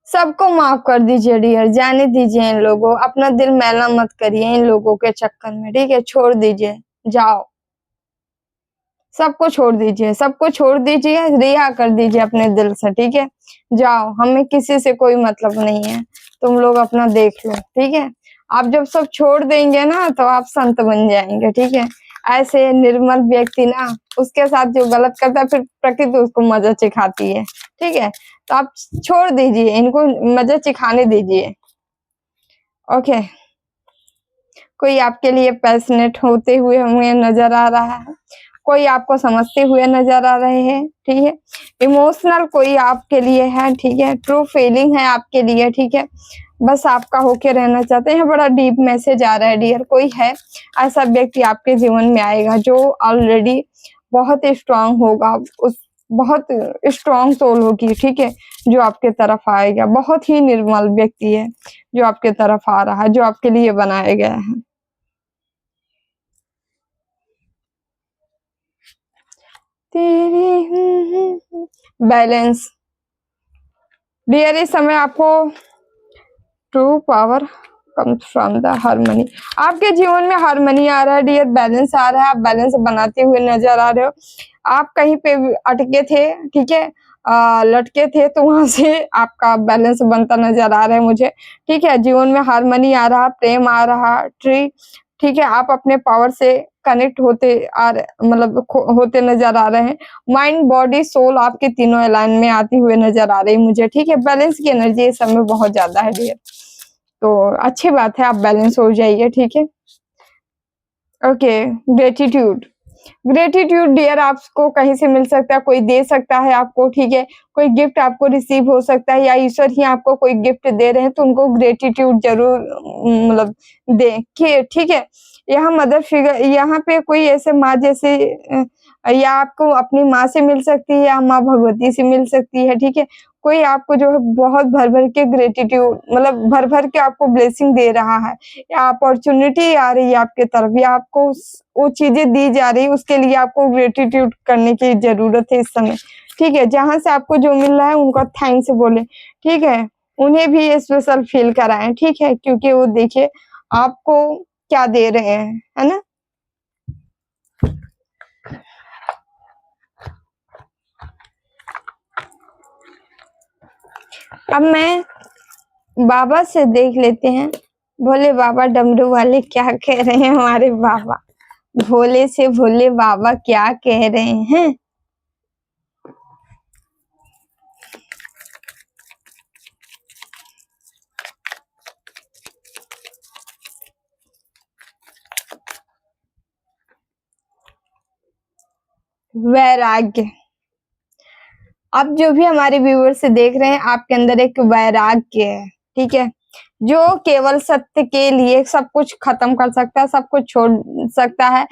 सबको माफ कर दीजिए डियर, जाने दीजिए इन लोगों, अपना दिल मैला मत करिए इन लोगों के चक्कर में, ठीक है। छोड़ दीजिए, जाओ, सबको छोड़ दीजिए, सबको छोड़ दीजिए, रिहा कर दीजिए अपने दिल से, ठीक है। जाओ, हमें किसी से कोई मतलब नहीं है, तुम लोग अपना देख लो, ठीक है। आप जब सब छोड़ देंगे ना तो आप संत बन जाएंगे, ठीक है। ऐसे निर्मल व्यक्ति ना, उसके साथ जो गलत करता है फिर प्रकृति उसको मजा चिखाती है, ठीक है। तो आप छोड़ दीजिए, इनको मजा चिखाने दीजिए। ओके, कोई आपके लिए पैशनेट होते हुए हमें नजर आ रहा है, कोई आपको समझते हुए नजर आ रहे हैं, ठीक है। इमोशनल कोई आपके लिए है, ठीक है। ट्रू फीलिंग है आपके लिए, ठीक है। बस आपका होके रहना चाहते हैं। बड़ा डीप मैसेज आ रहा है डियर, कोई है ऐसा व्यक्ति आपके जीवन में आएगा जो ऑलरेडी बहुत स्ट्रांग होगा, उस बहुत स्ट्रांग सोल होगी, ठीक है, जो आपके तरफ आएगा। बहुत ही निर्मल व्यक्ति है जो आपके तरफ आ रहा है, जो आपके लिए बनाया गया है। तेरी बैलेंस डियर, इस समय आपको true power comes from the harmony, आपके जीवन में हार्मनी आ रहा है डियर, बैलेंस आ रहा है, आप बैलेंस बनाते हुए नजर आ रहे हो। आप कहीं पे अटके थे, ठीक है, लटके थे, तो वहां से आपका बैलेंस बनता नजर आ रहा है मुझे, ठीक है। जीवन में हार्मनी आ रहा, प्रेम आ रहा, ट्री, ठीक है। आप अपने पावर से कनेक्ट होते आ रहे, मतलब होते नजर आ रहे हैं। माइंड, बॉडी, सोल आपके तीनों अलाइन में आती हुए नजर आ रही मुझे, ठीक है। बैलेंस की एनर्जी इस समय बहुत ज्यादा है डियर, तो अच्छी बात है, आप बैलेंस हो जाइए, ठीक है। ओके, ग्रेटिट्यूड, ग्रेटिट्यूड डियर आपको कहीं से मिल सकता है, कोई दे सकता है आपको, ठीक है। कोई गिफ्ट आपको रिसीव हो सकता है, या ईश्वर ही आपको कोई गिफ्ट दे रहे हैं, तो उनको ग्रेटिट्यूड जरूर मतलब दे, ठीक है। यहाँ मदर फिगर, यहाँ पे कोई ऐसे माँ जैसे या आपको अपनी माँ से मिल सकती है या माँ भगवती से मिल सकती है, ठीक है। कोई आपको जो है बहुत भर भर के ग्रेटिट्यूड, मतलब भर भर के आपको ब्लेसिंग दे रहा है, या अपॉर्चुनिटी आ रही है आपके तरफ, या आपको वो चीजें दी जा रही है, उसके लिए आपको ग्रेटिट्यूड करने की जरूरत है इस समय, ठीक है। जहां से आपको जो मिल रहा है उनका थैंक्स बोले, ठीक है। उन्हें भी स्पेशल फील कराएं, ठीक है, क्योंकि वो देखिए आपको क्या दे रहे हैं, है ना। अब मैं बाबा से देख लेते हैं, भोले बाबा डमरू वाले क्या कह रहे हैं हमारे बाबा, भोले से भोले बाबा क्या कह रहे हैं। वैराग्य, अब जो भी हमारे व्यूअर से देख रहे हैं, आपके अंदर एक वैराग्य है, ठीक है, जो केवल सत्य के लिए सब कुछ खत्म कर सकता है, सब कुछ छोड़ सकता है,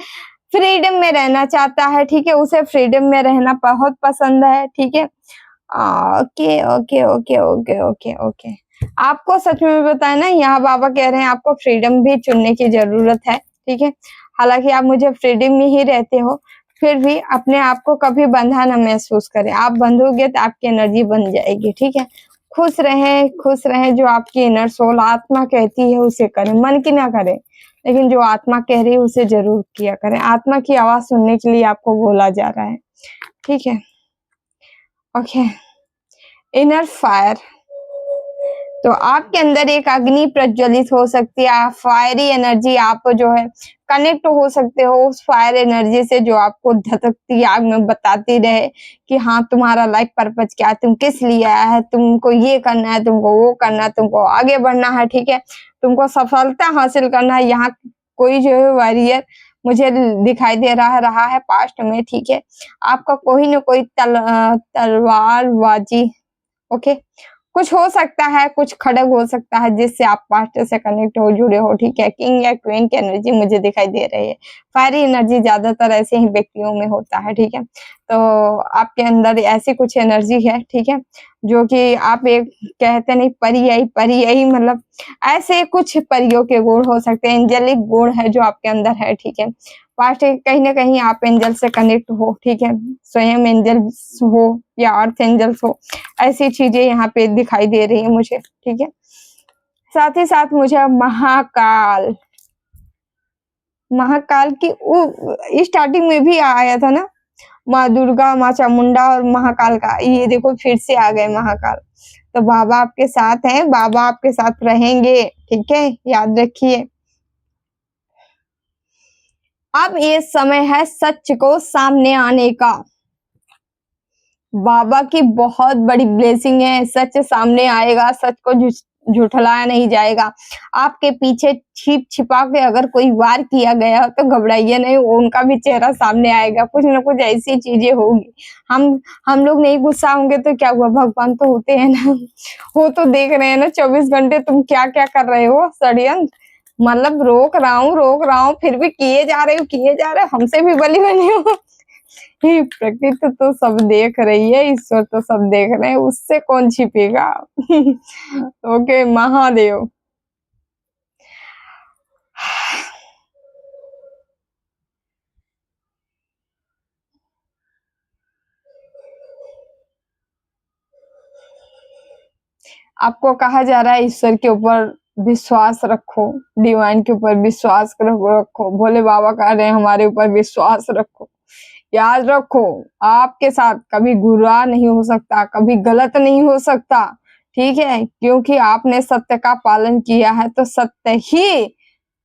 फ्रीडम में रहना चाहता है, ठीक है। उसे फ्रीडम में रहना बहुत पसंद है, ठीक है। Okay okay okay okay okay okay, आपको सच में बताए ना, यहाँ बाबा कह रहे हैं आपको फ्रीडम भी चुनने की जरूरत है, ठीक है। हालांकि आप मुझे फ्रीडम में ही रहते हो, फिर भी अपने आप को कभी बंधा ना महसूस करें। आप बंधोगे तो आपकी एनर्जी बन जाएगी, ठीक है। खुश रहें, खुश रहें, जो आपकी इनर सोल आत्मा कहती है उसे करें, मन की ना करें, लेकिन जो आत्मा कह रही है उसे जरूर किया करें। आत्मा की आवाज सुनने के लिए आपको बोला जा रहा है, ठीक है। ओके, इनर फायर, तो आपके अंदर एक अग्नि प्रज्वलित हो सकती है, फायरी एनर्जी आप जो है कनेक्ट हो सकते हो उस फायर एनर्जी से जो आपको धधकती आग में बताती रहे कि हाँ तुम्हारा लाइफ पर्पज क्या है, तुम किस लिए आया है, तुमको ये करना है, तुमको वो करना है, तुमको आगे बढ़ना है, ठीक है, तुमको सफलता हासिल करना है। यहाँ कोई जो है वॉरियर मुझे दिखाई दे रहा है पास्ट में, ठीक है, आपका कोई ना कोई तलवारबाजी, ओके, कुछ हो सकता है, कुछ खड़ग हो सकता है जिससे आप पास्ट से कनेक्ट हो, जुड़े हो, ठीक है। किंग या क्वीन की एनर्जी मुझे दिखाई दे रही है। फायरी एनर्जी ज्यादातर ऐसे ही व्यक्तियों में होता है, ठीक है। तो आपके अंदर ऐसी कुछ एनर्जी है, ठीक है, जो कि आप एक कहते नहीं परी यही मतलब ऐसे कुछ परियों के गुण हो सकते हैं, एंजेलिक गुण है जो आपके अंदर है, ठीक है। पास्ट कहीं ना कहीं आप एंजल से कनेक्ट हो, ठीक है, स्वयं एंजल्स हो या अर्थ एंजल्स हो, ऐसी चीजें यहाँ पे दिखाई दे रही है मुझे, ठीक है। साथ ही साथ मुझे महाकाल की स्टार्टिंग में भी आया था ना, माँ दुर्गा, माँ चामुंडा और महाकाल का, ये देखो फिर से आ गए महाकाल। तो बाबा आपके साथ हैं, बाबा आपके साथ रहेंगे, ठीक है, याद रखिए। अब ये समय है सच को सामने आने का। बाबा की बहुत बड़ी ब्लेसिंग है, सच सामने आएगा, सच को झुठलाया नहीं जाएगा। आपके पीछे छिपा के अगर कोई वार किया गया तो घबराइए नहीं, उनका भी चेहरा सामने आएगा, कुछ ना कुछ ऐसी चीजें होगी। हम लोग नहीं गुस्सा होंगे तो क्या हुआ, भगवान तो होते हैं ना, वो तो देख रहे हैं ना 24 घंटे तुम क्या क्या कर रहे हो षड्यंत्र, मतलब रोक रहा हूँ फिर भी किए जा रहे हो, हमसे भी बली बनी हो। ही प्रकृति तो सब देख रही है, ईश्वर तो सब देख रहे हैं, उससे कौन छिपेगा। ओके महादेव। आपको कहा जा रहा है ईश्वर के ऊपर विश्वास रखो, डिवाइन के ऊपर विश्वास रखो, भोले बाबा कह रहे हैं हमारे ऊपर विश्वास रखो। याद रखो आपके साथ कभी बुरा नहीं हो सकता, कभी गलत नहीं हो सकता, ठीक है, क्योंकि आपने सत्य का पालन किया है तो सत्य ही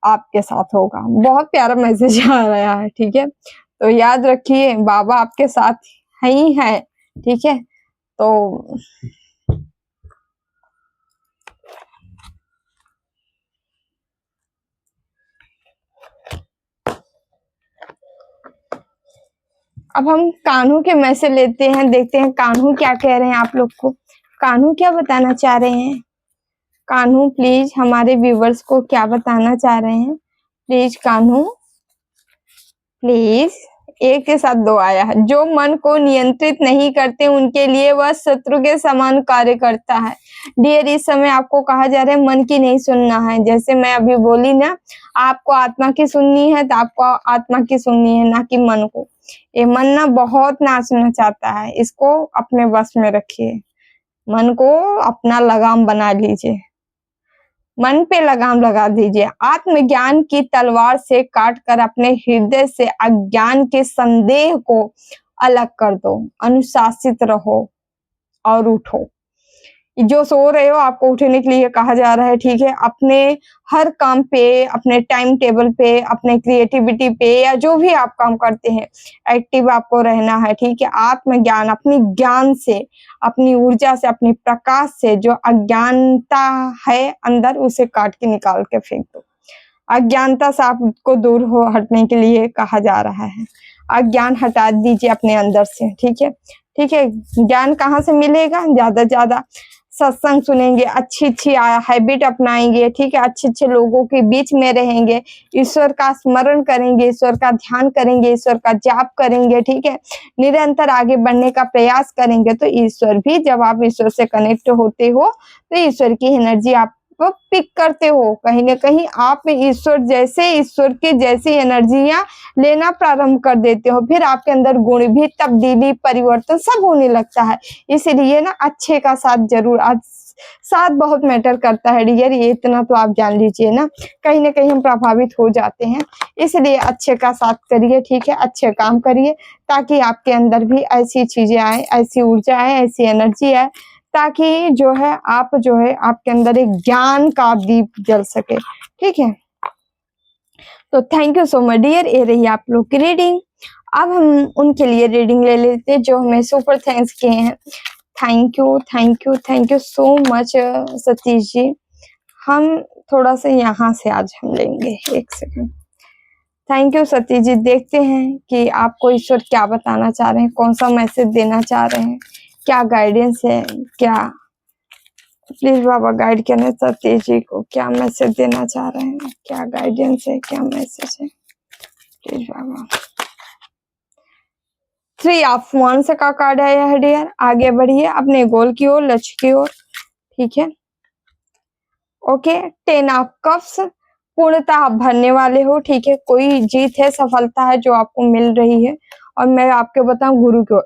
आपके साथ होगा। बहुत प्यारा मैसेज आ रहा है, ठीक है, तो याद रखिए बाबा आपके साथ ही है, ठीक है। तो अब हम कान्हू के मैसेज लेते हैं, देखते हैं कान्हू क्या कह रहे हैं आप लोग को, कान्हू क्या बताना चाह रहे हैं। कान्हू प्लीज हमारे व्यूवर्स को क्या बताना चाह रहे हैं, प्लीज कान्हू प्लीज। एक के साथ दो आया है, जो मन को नियंत्रित नहीं करते उनके लिए वह शत्रु के समान कार्य करता है। डियर इस समय आपको कहा जा रहा है मन की नहीं सुनना है, जैसे मैं अभी बोली ना, आपको आत्मा की सुननी है तो आपको आत्मा की सुननी है, ना कि मन को। ये मन ना बहुत नाचना चाहता है, इसको अपने वश में रखिए, मन को अपना लगाम बना लीजिए, मन पे लगाम लगा दीजिए। आत्मज्ञान की तलवार से काटकर अपने हृदय से अज्ञान के संदेह को अलग कर दो, अनुशासित रहो और उठो। जो सो रहे हो आपको उठने के लिए कहा जा रहा है, ठीक है, अपने हर काम पे, अपने टाइम टेबल पे, अपने क्रिएटिविटी पे या जो भी आप काम करते हैं एक्टिव आपको रहना है, ठीक है। आत्मज्ञान अपनी ज्ञान से, अपनी ऊर्जा से, अपनी प्रकाश से जो अज्ञानता है अंदर उसे काट के निकाल के फेंक दो। अज्ञानता से आपको दूर हो हटने के लिए कहा जा रहा है, अज्ञान हटा दीजिए अपने अंदर से, ठीक है, ठीक है। ज्ञान कहाँ से मिलेगा, ज्यादा से ज्यादा सत्संग सुनेंगे, अच्छी हैबिट अपनाएंगे, ठीक है, अच्छे लोगों के बीच में रहेंगे, ईश्वर का स्मरण करेंगे, ईश्वर का ध्यान करेंगे, ईश्वर का जाप करेंगे, ठीक है, निरंतर आगे बढ़ने का प्रयास करेंगे तो ईश्वर भी, जब आप ईश्वर से कनेक्ट होते हो तो ईश्वर की एनर्जी आप पिक करते हो, कहीं ना कहीं आप ईश्वर की जैसी एनर्जियां लेना प्रारंभ कर देते हो, फिर आपके अंदर गुण भी, तब्दीली, परिवर्तन सब होने लगता है। इसीलिए ना अच्छे का साथ जरूर, आज साथ बहुत मैटर करता है डियर, ये इतना तो आप जान लीजिए ना, कहीं ना कहीं हम प्रभावित हो जाते हैं, इसलिए अच्छे का साथ करिए, ठीक है, अच्छे काम करिए ताकि आपके अंदर भी ऐसी चीजें आए, ऐसी ऊर्जा आए, ऐसी एनर्जी आए, ताकि जो है आपके अंदर एक ज्ञान का दीप जल सके। ठीक है, तो thank you so much dear. ये रही आप लोग की रीडिंग। अब हम उनके लिए रीडिंग ले लेते हैं जो हमें सुपर थैंक्स किए हैं। Thank you thank you thank you so much Satish ji. हम थोड़ा सा यहाँ से आज हम लेंगे, एक second. Thank you Satish ji. देखते हैं कि आपको ईश्वर क्या बताना चाह रहे हैं, कौन सा मैसेज देना चाह रहे हैं, क्या गाइडेंस है, क्या प्लीज बाबा गाइड करें सतीश जी को, क्या मैसेज देना चाह रहे हैं, क्या गाइडेंस है, क्या मैसेज है प्लीज बाबा। 3 ऑफ वांड्स का कार्ड आया है डियर। आगे बढ़िए अपने गोल की ओर, लक्ष्य की ओर। ठीक है, ओके। 10 ऑफ कप्स, पूर्णतः आप भरने वाले हो। ठीक है, कोई जीत है, सफलता है जो आपको मिल रही है। और मैं आपको बताऊं गुरु को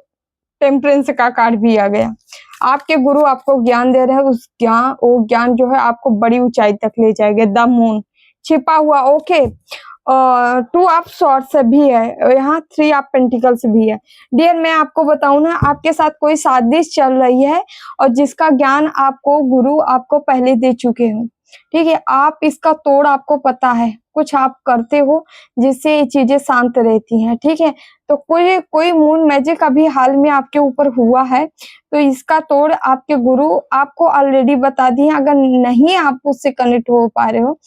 टेम्परेंस का कार्ड भी आ गया। आपके गुरु आपको ज्ञान दे रहे हैं, वो ज्ञान जो है आपको बड़ी ऊंचाई तक ले जाएगा। द मून छिपा हुआ, ओके। 2 ऑफ सॉर्ड्स भी है यहाँ, 3 ऑफ पेंटिकल्स भी है। डियर मैं आपको बताऊं ना, आपके साथ कोई साजिश चल रही है और जिसका ज्ञान आपको गुरु आपको पहले दे चुके हो। ठीक है, आप इसका तोड़ आपको पता है, कुछ आप करते हो जिससे ये चीजें शांत रहती हैं। ठीक है, तो कोई मून मैजिक अभी हाल में आपके ऊपर हुआ है, तो इसका तोड़ आपके गुरु आपको ऑलरेडी बता दिए। अगर नहीं आप उससे कनेक्ट हो पा रहे हो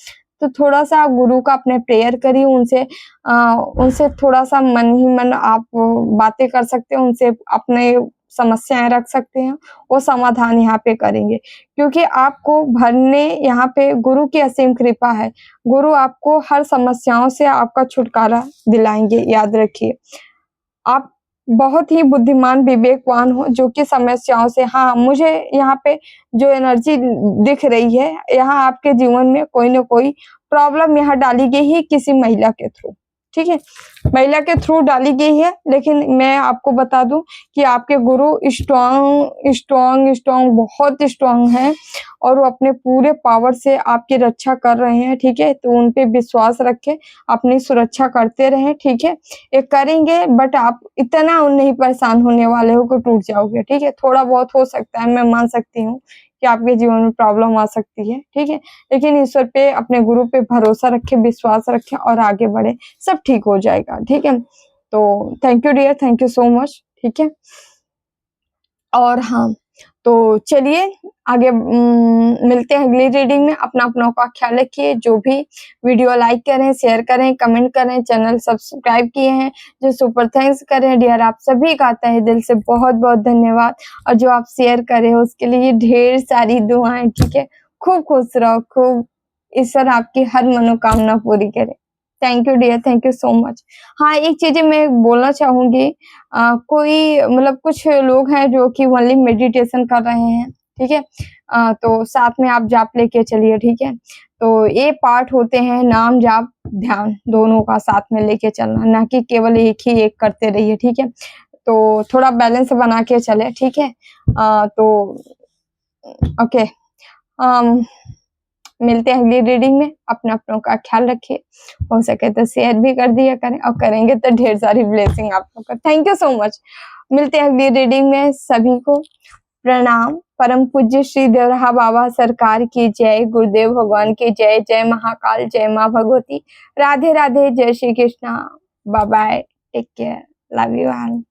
तो थोड़ा सा आप गुरु का अपने प्रेयर करिए, उनसे थोड़ा सा मन ही मन आप बातें कर सकते हैं, उनसे अपने समस्याएं रख सकते हैं, वो समाधान यहाँ पे करेंगे। क्योंकि आपको भरने यहाँ पे गुरु की असीम कृपा है। गुरु आपको हर समस्याओं से आपका छुटकारा दिलाएंगे, याद रखिए। आप बहुत ही बुद्धिमान विवेकवान हो जो कि समस्याओं से, हाँ मुझे यहाँ पे जो एनर्जी दिख रही है, यहाँ आपके जीवन में कोई ना कोई प्रॉब्लम यहाँ डाली गई है किसी महिला के थ्रू। ठीक है, महिला के थ्रू डाली गई है, लेकिन मैं आपको बता दूं कि आपके गुरु स्ट्रॉन्ग बहुत स्ट्रॉन्ग हैं और वो अपने पूरे पावर से आपकी रक्षा कर रहे हैं। ठीक है, तो उन पे विश्वास रखें, अपनी सुरक्षा करते रहें। ठीक है, ये करेंगे, बट आप इतना नहीं परेशान होने वाले हो कि टूट जाओगे। ठीक है, थोड़ा बहुत हो सकता है, मैं मान सकती हूँ कि आपके जीवन में प्रॉब्लम आ सकती है। ठीक है, लेकिन ईश्वर पे, अपने गुरु पे भरोसा रखें, विश्वास रखें और आगे बढ़े, सब ठीक हो जाएगा। ठीक है, तो thank you dear, thank you so much. ठीक है, और हाँ, तो चलिए आगे मिलते हैं अगली रीडिंग में। अपना का ख्याल रखिए। जो भी वीडियो लाइक करें, शेयर करें, कमेंट करें, चैनल सब्सक्राइब किए हैं, जो सुपर थैंक्स करें डियर, आप सभी का तहे दिल से बहुत बहुत धन्यवाद। और जो आप शेयर करें उसके लिए ढेर सारी दुआएं। ठीक है, खूब खुश रहो, खूब ईश्वर आपकी हर मनोकामना पूरी करे। Thank you dear, thank you so much. हाँ, एक चीज मैं बोलना चाहूंगी, कोई मतलब कुछ लोग हैं जो कि ओनली मेडिटेशन कर रहे हैं। ठीक है, तो साथ में आप जाप लेके चलिए। ठीक है, तो ये पार्ट होते हैं नाम जाप ध्यान, दोनों का साथ में लेके चलना, ना कि केवल एक ही एक करते रहिए। ठीक है, तो थोड़ा बैलेंस बना के चले। ठीक है, तो ओके, मिलते हैं अगली रीडिंग में। अपनों का ख्याल रखिए, हो सके तो शेयर भी कर दिया करें, और करेंगे तो ढेर सारी ब्लेसिंग आप लोग का। Thank you so much. मिलते हैं अगली रीडिंग में, सभी को प्रणाम। परम पूज्य श्री देवराहा बाबा सरकार की जय, गुरुदेव भगवान की जय, जय महाकाल, जय माँ भगवती, राधे राधे, जय Shri Krishna, bye bye, take care, love you all.